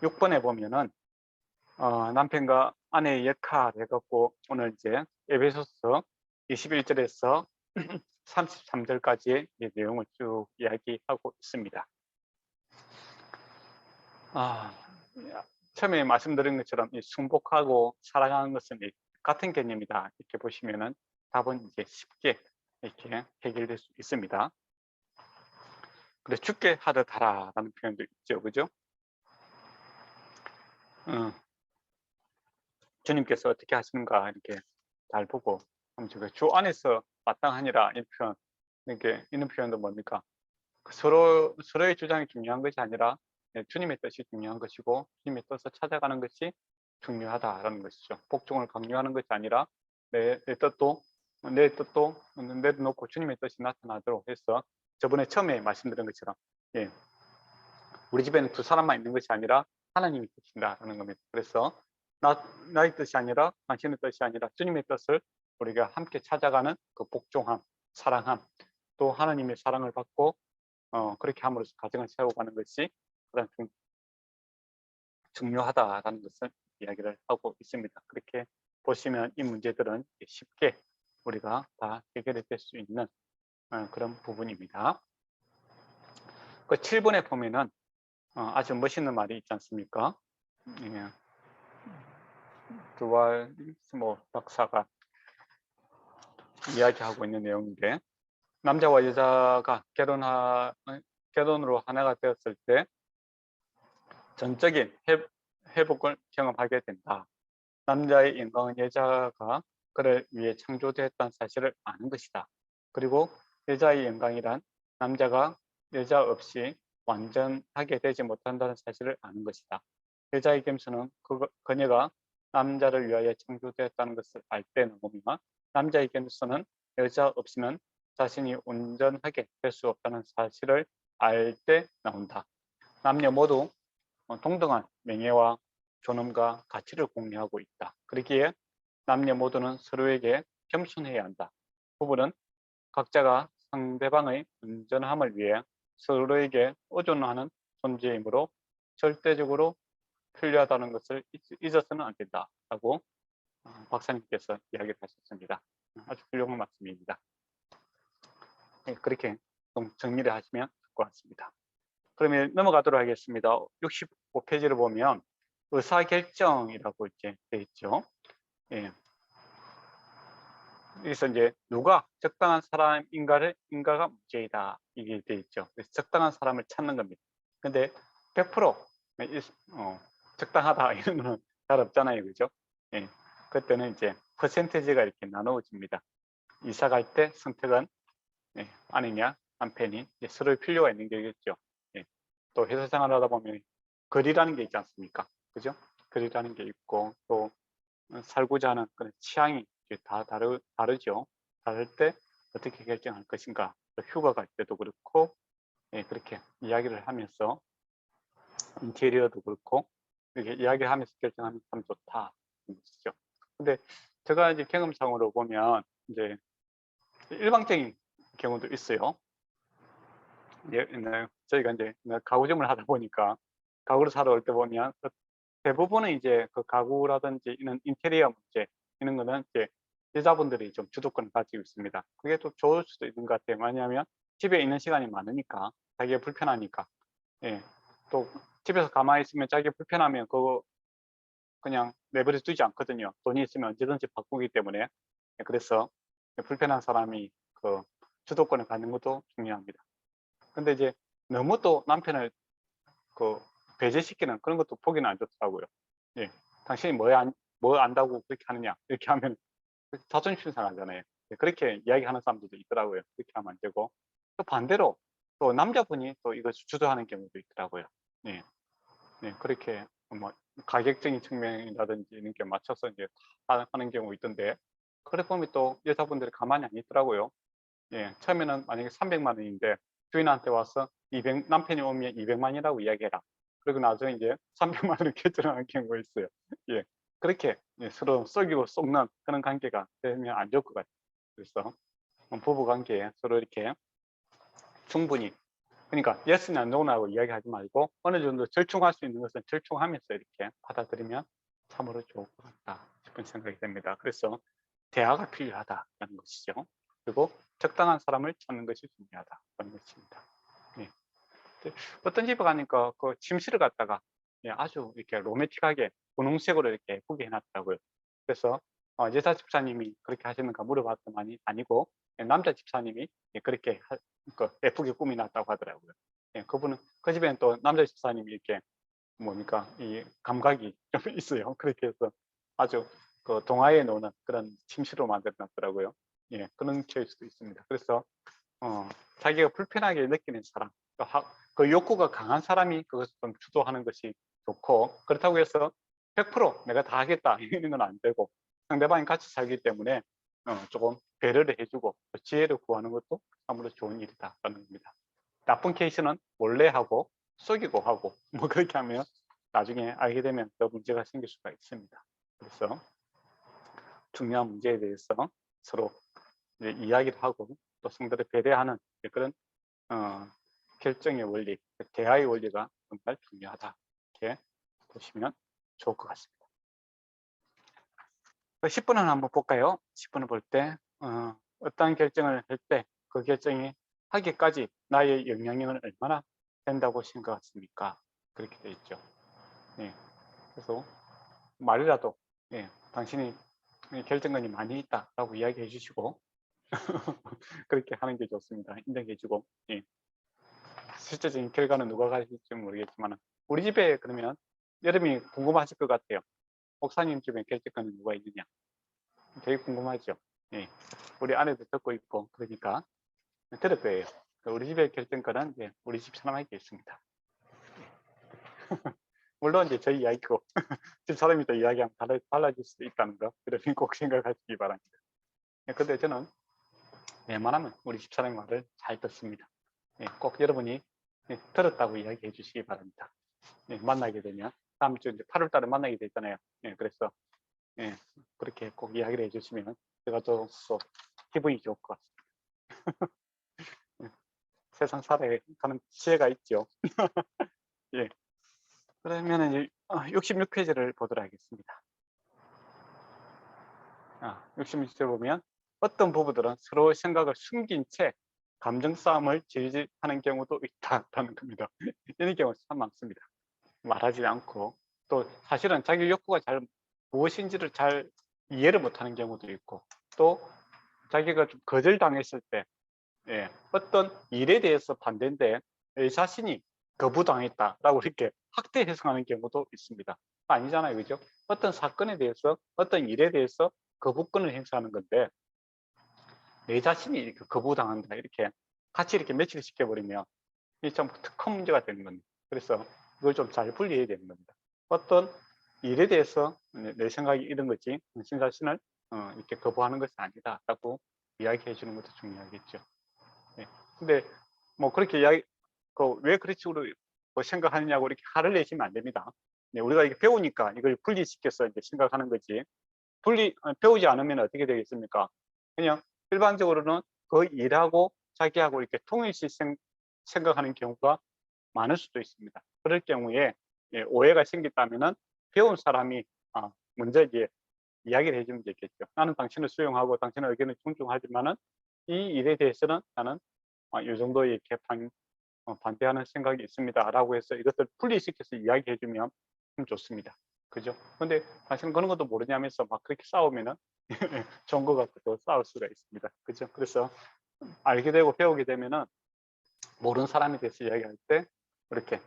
6번에 보면은 남편과 아내의 역할 해갖고 오늘 이제 에베소서 21절에서 33절까지의 내용을 쭉 이야기하고 있습니다. 아, 처음에 말씀드린 것처럼 이 승복하고 살아가는 것은 같은 개념이다. 이렇게 보시면은 답은 이제 쉽게 이렇게 해결될 수 있습니다. 그래서 죽게 하듯 하라라는 표현도 있죠, 그죠? 주님께서 어떻게 하시는가 이렇게 잘 보고 주 안에서 마땅하니라 이 표현, 이렇게 있는 표현도 뭡니까? 서로의 주장이 중요한 것이 아니라 주님의 뜻이 중요한 것이고 주님의 뜻을 찾아가는 것이 중요하다라는 것이죠. 복종을 강요하는 것이 아니라 내 뜻도 내려놓고 주님의 뜻이 나타나도록 해서 저번에 처음에 말씀드린 것처럼 우리 집에는 두 사람만 있는 것이 아니라 하나님이 계신다라는 겁니다. 그래서 나의 뜻이 아니라 당신의 뜻이 아니라 주님의 뜻을 우리가 함께 찾아가는 그 복종함, 사랑함, 또 하나님의 사랑을 받고 그렇게 함으로써 가정을 세워가는 것이 가장 중요하다라는 것을 이야기를 하고 있습니다. 그렇게 보시면 이 문제들은 쉽게 우리가 다 해결이 될 수 있는 그런 부분입니다. 그 7번에 보면은 아주 멋있는 말이 있지 않습니까? 예. 뭐 박사가 이야기하고 있는 내용인데, 남자와 여자가 결혼으로 하나가 되었을 때 전적인 회복을 경험하게 된다. 남자의 영광은 여자가 그를 위해 창조되었다는 사실을 아는 것이다. 그리고 여자의 영광이란 남자가 여자 없이 완전하게 되지 못한다는 사실을 아는 것이다. 여자의 감수는 그녀가 남자를 위하여 창조되었다는 것을 알 때 나오며, 남자의 감수는 여자 없이는 자신이 온전하게 될 수 없다는 사실을 알 때 나온다. 남녀 모두 동등한 명예와 존엄과 가치를 공유하고 있다. 그러기에 남녀 모두는 서로에게 겸손해야 한다. 부부는 각자가 상대방의 온전함을 위해 서로에게 의존하는 존재이므로 절대적으로 필요하다는 것을 잊어서는 안 된다라고 박사님께서 이야기를 하셨습니다. 아주 훌륭한 말씀입니다. 그렇게 좀 정리를 하시면 될 것 같습니다. 그러면 넘어가도록 하겠습니다. 65페이지를 보면 의사결정이라고 이제 되어 있죠. 예. 여기서 이제 누가 적당한 사람인가가 문제이다 이게 되어 있죠. 그래서 적당한 사람을 찾는 겁니다. 근데 100% 적당하다 이런 거는 잘 없잖아요, 그죠? 예. 그때는 이제 퍼센테이지가 이렇게 나누어집니다. 이사 갈 때 선택은 아내냐 남편이 서로의 필요가 있는 게 있겠죠. 예. 또 회사 생활하다 보면 거리라는 게 있지 않습니까? 그죠? 거리라는 게 있고 또 살고자 하는 그런 취향이 다 다르죠. 다를 때 어떻게 결정할 것인가. 또 휴가 갈 때도 그렇고 그렇게 이야기를 하면서 인테리어도 그렇고 이렇게 이야기를 하면서 결정하면 참 좋다 것이죠. 근데 제가 이제 경험상으로 보면 이제 일방적인 경우도 있어요. 저희가 이제 가구점을 하다 보니까 가구를 사러 올 때 보면 대부분은 이제 그 가구라든지 이런 인테리어 문제 이런 거는 이제 여자분들이 좀 주도권을 가지고 있습니다. 그게 또 좋을 수도 있는 것 같아요. 왜냐하면 집에 있는 시간이 많으니까 자기가 불편하니까. 예. 또 집에서 가만히 있으면 자기가 불편하면 그거 그냥 내버려 두지 않거든요. 돈이 있으면 언제든지 바꾸기 때문에. 예, 그래서 불편한 사람이 그 주도권을 갖는 것도 중요합니다. 근데 이제 너무 또 남편을 그 배제시키는 그런 것도 보기는 안 좋더라고요. 예. 당신이 뭐 안다고 그렇게 하느냐 이렇게 하면 자존심 상하잖아요. 예, 그렇게 이야기하는 사람들도 있더라고요. 그렇게 하면 안 되고 또 반대로 또 남자분이 또 이걸 주도하는 경우도 있더라고요. 예. 예, 그렇게 뭐 가격적인 측면이라든지 이런 게 맞춰서 이제 하는 경우 있던데 그래 보면 또 여자분들이 가만히 안 있더라고요. 예, 처음에는 만약에 300만 원인데 주인한테 와서 남편이 오면 200만이라고 이야기해라. 그리고 나중에 이제 300만 원을 결정하는 경우가 있어요. 예, 그렇게 서로 썩이고 썩는 그런 관계가 되면 안 좋을 것 같아요. 그래서 부부 관계에 서로 이렇게 충분히 그러니까 예스나 노라고 이야기하지 말고 어느 정도 절충할 수 있는 것은 절충하면서 이렇게 받아들이면 참으로 좋을 것 같다 싶은 생각이 듭니다. 그래서 대화가 필요하다는 것이죠. 그리고 적당한 사람을 찾는 것이 중요하다는 것입니다. 네. 어떤 집에 가니까 그 침실을 갖다가 예, 아주 이렇게 로맨틱하게 분홍색으로 이렇게 예쁘게 해놨더라고요. 그래서 여자 집사님이 그렇게 하시는가 물어봤더니 아니고 예, 남자 집사님이 예, 그렇게 예쁘게 꾸며놨다고 하더라고요. 예, 그분은 그 집에는 또 남자 집사님이 이렇게 뭡니까 이 감각이 좀 있어요. 그렇게 해서 아주 그 동화에 노는 그런 침실로 만들어놨더라고요. 예, 그런 케이스도 있습니다. 그래서 자기가 불편하게 느끼는 사람, 그 욕구가 강한 사람이 그것을 좀 주도하는 것이 좋고, 그렇다고 해서 100% 내가 다 하겠다 이런 건 안 되고, 상대방이 같이 살기 때문에 조금 배려를 해주고 지혜를 구하는 것도 아무래도 좋은 일이다라는 겁니다. 나쁜 케이스는 몰래 하고 속이고 하고 뭐 그렇게 하면 나중에 알게 되면 더 문제가 생길 수가 있습니다. 그래서 중요한 문제에 대해서 서로 이제 이야기를 하고 또 상대를 배려하는 그런 결정의 원리, 대화의 원리가 정말 중요하다. 이렇게 보시면 좋을 것 같습니다. 10번은 한번 볼까요? 10번을 볼 때 어떠한 결정을 할 때 그 결정이 하기까지 나의 영향력은 얼마나 된다고 생각하십니까? 그렇게 되어 있죠. 네. 그래서 말이라도 예, 당신이 결정권이 많이 있다라고 이야기해 주시고 그렇게 하는 게 좋습니다. 인정해 주고 예. 실제적인 결과는 누가 가질지 모르겠지만 우리 집에 그러면 여러분이 궁금하실 것 같아요. 목사님 집에 결정권은 누가 있느냐? 되게 궁금하죠. 예. 우리 아내도 듣고 있고 그러니까 들을 거예요. 우리 집의 결정권은 이제 우리 집 사람에게 있습니다. 물론 이제 저희 이야기고 집 사람이 또 이야기하면 달라질 수도 있다는 거 여러분 꼭 생각하시기 바랍니다. 근데 저는 웬만하면 우리 집 사람의 말을 잘 듣습니다. 꼭 여러분이 들었다고 이야기해 주시기 바랍니다. 만나게 되면 다음 주 이제 8월 달에 만나게 되잖아요. 그래서 그렇게 꼭 이야기를 해주시면 제가 또 기분이 좋을 것 같습니다. 세상 살아가는 지혜가 있죠. 예. 그러면 66페이지를 보도록 하겠습니다. 66페이지 보면 어떤 부부들은 서로 생각을 숨긴 채 감정 싸움을 저지하는 경우도 있다라는 겁니다. 이런 경우 참 많습니다. 말하지 않고 또 사실은 자기 욕구가 무엇인지를 잘 이해를 못하는 경우도 있고 또 자기가 좀 거절당했을 때 어떤 일에 대해서 반대인데 자신이 거부당했다라고 이렇게 확대 해석하는 경우도 있습니다. 아니잖아요, 그죠? 어떤 사건에 대해서 어떤 일에 대해서 거부권을 행사하는 건데 내 자신이 이렇게 거부당한다 이렇게 같이 이렇게 매치를 시켜버리면 이게 좀 큰 문제가 되는 겁니다. 그래서 이걸 좀 잘 분리해야 되는 겁니다. 어떤 일에 대해서 내 생각이 이런 거지 당신 자신을 이렇게 거부하는 것이 아니다라고 이야기해 주는 것도 중요하겠죠. 근데 뭐 그렇게 왜 그렇게 뭐 생각하느냐고 이렇게 화를 내시면 안 됩니다. 우리가 이렇게 배우니까 이걸 분리시켜서 이제 생각하는 거지. 배우지 않으면 어떻게 되겠습니까? 그냥 일반적으로는 그 일하고 자기하고 이렇게 통일시 생각하는 경우가 많을 수도 있습니다. 그럴 경우에 오해가 생겼다면은 배운 사람이 먼저 이제 이야기를 해주면 되겠죠. 나는 당신을 수용하고 당신의 의견을 존중하지만은 이 일에 대해서는 나는 이 정도 이렇게 반대하는 생각이 있습니다라고 해서 이것을 분리시켜서 이야기해주면 좋습니다. 그죠? 근데 당신은 그런 것도 모르냐면서 막 그렇게 싸우면은 좋은 것 같고 또 싸울 수가 있습니다. 그죠? 그래서 알게 되고 배우게 되면은 모르는 사람에 대해서 이야기할 때 이렇게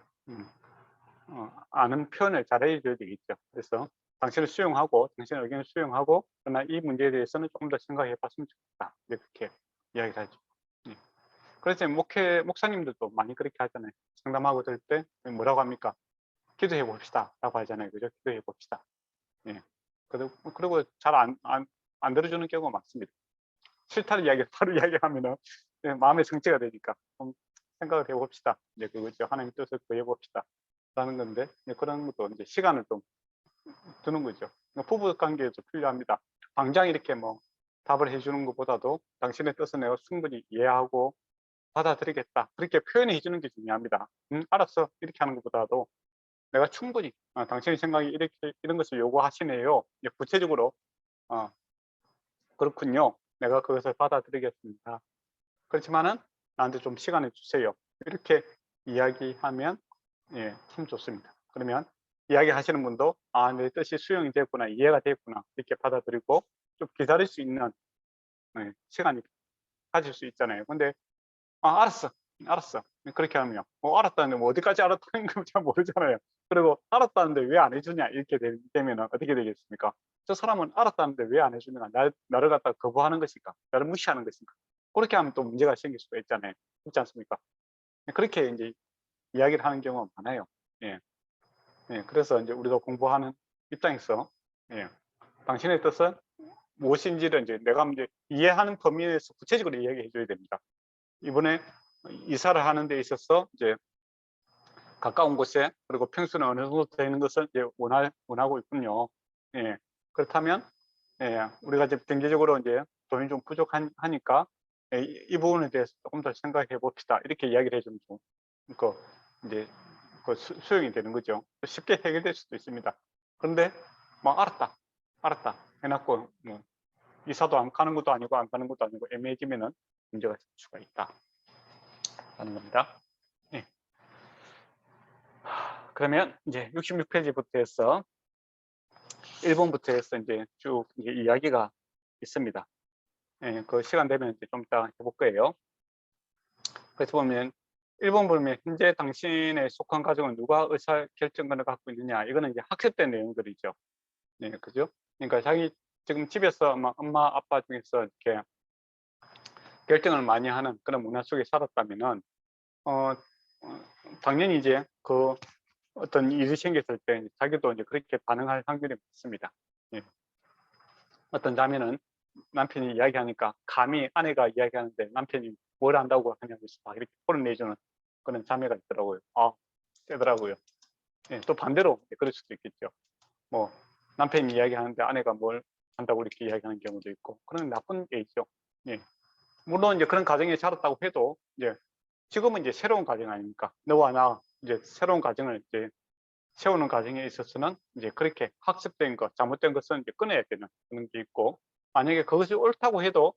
아는 표현을 잘 해줘야 되겠죠. 그래서 당신을 수용하고 당신의 의견을 수용하고 그러나 이 문제에 대해서는 조금 더 생각해 봤으면 좋겠다. 이렇게 이야기를 하죠. 그래서 목사님들도 많이 그렇게 하잖아요. 상담하고 들 때 뭐라고 합니까? 기도해 봅시다 라고 하잖아요. 그죠? 기도해 봅시다. 그리고 잘 안 들어주는 경우가 많습니다. 싫다는 이야기 바로 이야기하면은 마음의 성취가 되니까 좀 생각을 해봅시다. 이제 그거죠. 하나님 뜻을 구해 봅시다. 라는 건데 그런 것도 이제 시간을 좀 두는 거죠. 부부 관계에도 필요합니다. 당장 이렇게 뭐 답을 해주는 것보다도 당신의 뜻을 내가 충분히 이해하고 받아들이겠다. 그렇게 표현해 주는 게 중요합니다. 알았어. 이렇게 하는 것보다도 내가 충분히 당신의 생각이 이런 것을 요구하시네요. 구체적으로 그렇군요. 내가 그것을 받아들이겠습니다. 그렇지만은 나한테 좀 시간을 주세요. 이렇게 이야기하면 참 좋습니다. 그러면 이야기하시는 분도 내 뜻이 수용이 됐구나, 이해가 됐구나 이렇게 받아들이고 좀 기다릴 수 있는 시간이 가질 수 있잖아요. 근데 알았어, 알았어 그렇게 하면 알았다는데 뭐 어디까지 알았다는 걸 잘 모르잖아요. 그리고 알았다는데 왜 안 해주냐 이렇게 되면 어떻게 되겠습니까? 저 사람은 알았다는데 왜 안 해주는가, 나를 갖다 거부하는 것인가, 나를 무시하는 것인가. 그렇게 하면 또 문제가 생길 수가 있잖아요. 그렇지 않습니까? 그렇게 이제 이야기를 하는 경우가 많아요. 예. 예, 그래서 이제 우리도 공부하는 입장에서 예, 당신의 뜻은 무엇인지를 이제 내가 이제 이해하는 범위 내에서 구체적으로 이야기해 줘야 됩니다. 이번에 이사를 하는 데 있어서 이제 가까운 곳에, 그리고 평수는 어느 정도 되는 것을 이제 원하고 있군요. 예, 그렇다면 우리가 이제 경제적으로 이제 돈이 좀 부족하니까 이 부분에 대해서 조금 더 생각해 봅시다. 이렇게 이야기를 해주면 좀 그 이제 수용이 되는 거죠. 쉽게 해결될 수도 있습니다. 그런데 알았다 해놨고 이사도 안 가는 것도 아니고 안 가는 것도 아니고 애매해지면은 문제가 생길 수가 있다 라는 겁니다. 예. 그러면 이제 66페이지부터 해서 1번부터 해서 이제 쭉 이야기가 있습니다. 예, 그 시간 되면 이제 좀 이따 해볼 거예요. 그래서 보면 1번 보면 현재 당신의 속한 가정은 누가 의사결정권을 갖고 있느냐, 이거는 이제 학습된 내용들이죠. 네, 그죠? 그러니까 자기 지금 집에서 엄마 아빠 중에서 이렇게 결정을 많이 하는 그런 문화 속에 살았다면은 당연히 이제 그 어떤 일이 생겼을 때 자기도 이제 그렇게 반응할 확률이 많습니다. 예. 어떤 자매는 남편이 이야기하니까 감히 아내가 이야기하는데 남편이 뭘 안다고 하냐고 막 이렇게 혼을 내주는 그런 자매가 있더라고요. 세더라고요. 예, 또 반대로 그럴 수도 있겠죠. 뭐 남편이 이야기하는데 아내가 뭘 한다고 이렇게 이야기하는 경우도 있고, 그런 나쁜 게 있죠. 예. 물론 이제 그런 가정에 자랐다고 해도 이제 지금은 이제 새로운 가정 아닙니까? 너와 나 이제 새로운 가정을 이제 세우는 과정에 있어서는 이제 그렇게 학습된 것, 잘못된 것은 이제 끊어야 되는 그런 게 있고, 만약에 그것이 옳다고 해도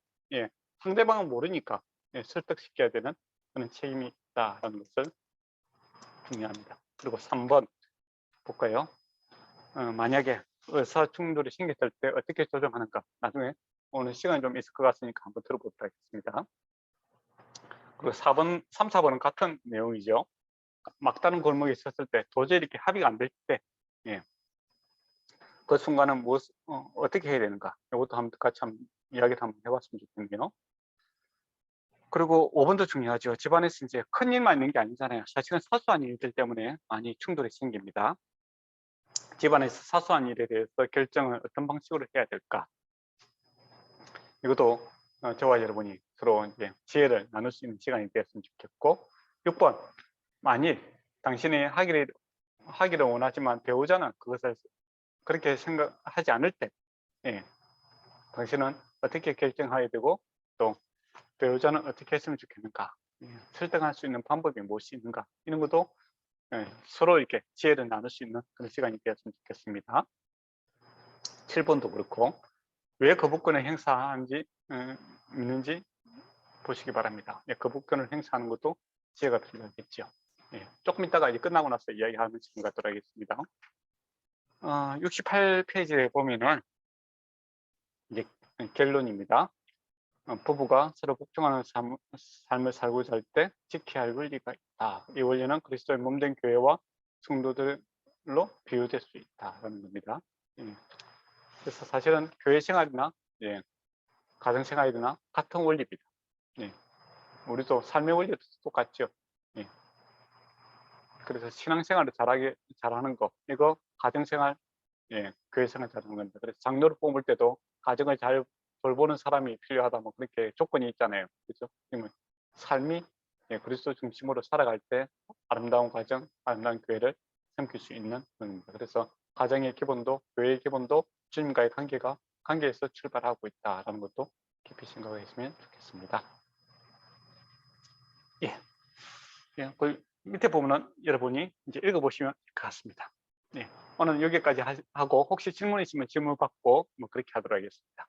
상대방은 모르니까 설득시켜야 되는 그런 책임이 있다는 것을 중요합니다. 그리고 3번 볼까요? 만약에 의사충돌이 생겼을 때 어떻게 조정하는가, 나중에 오늘 시간이 좀 있을 것 같으니까 한번 들어보도록 하겠습니다. 그리고 4번, 3, 4번은 같은 내용이죠. 막다른 골목에 있었을 때 도저히 이렇게 합의가 안 될 때, 그 순간은 어떻게 해야 되는가, 이것도 한번 같이 한번 이야기를 한번 해봤으면 좋겠네요. 그리고 5번도 중요하죠. 집안에서 이제 큰 일만 있는 게 아니잖아요. 사실은 사소한 일들 때문에 많이 충돌이 생깁니다. 집안에서 사소한 일에 대해서 결정을 어떤 방식으로 해야 될까, 이것도 저와 여러분이 서로 이제 지혜를 나눌 수 있는 시간이 되었으면 좋겠고, 6번, 만일 당신이 하기를 원하지만 배우자는 그것을 그렇게 생각하지 않을 때 당신은 어떻게 결정해야 되고 또 배우자는 어떻게 했으면 좋겠는가, 설득할 수 있는 방법이 무엇이 있는가, 이런 것도 서로 이렇게 지혜를 나눌 수 있는 그런 시간이 되었으면 좋겠습니다. 7번도 그렇고, 왜 거부권을 행사하는지 있는지 보시기 바랍니다. 거부권을 행사하는 것도 지혜가 필요하겠죠. 조금 있다가 이제 끝나고 나서 이야기하는 시간 갖도록 하겠습니다. 68페이지에 보면은 이제 결론입니다. 부부가 서로 복종하는 삶을 살고자 할 때 지켜야 할 원리가 있다. 이 원리는 그리스도의 몸된 교회와 성도들로 비유될 수 있다라는 겁니다. 그래서 사실은 교회 생활이나 가정 생활이나 같은 원리입니다. 우리도 삶의 원리도 똑같죠. 그래서 신앙생활을 잘하는 거, 이거 가정생활, 교회 생활 잘하는 겁니다. 그래서 장로를 뽑을 때도 가정을 잘 돌보는 사람이 필요하다, 뭐 그렇게 조건이 있잖아요. 그렇죠? 삶이 그리스도 중심으로 살아갈 때 아름다운 가정, 아름다운 교회를 섬길 수 있는 겁니다. 그래서 가정의 기본도, 교회의 기본도 주님과의 관계에서 출발하고 있다라는 것도 깊이 생각하시면 좋겠습니다. 그 밑에 보면은 여러분이 이제 읽어보시면 될 것 같습니다. 오늘 여기까지 하고, 혹시 질문 있으면 질문 받고 뭐 그렇게 하도록 하겠습니다.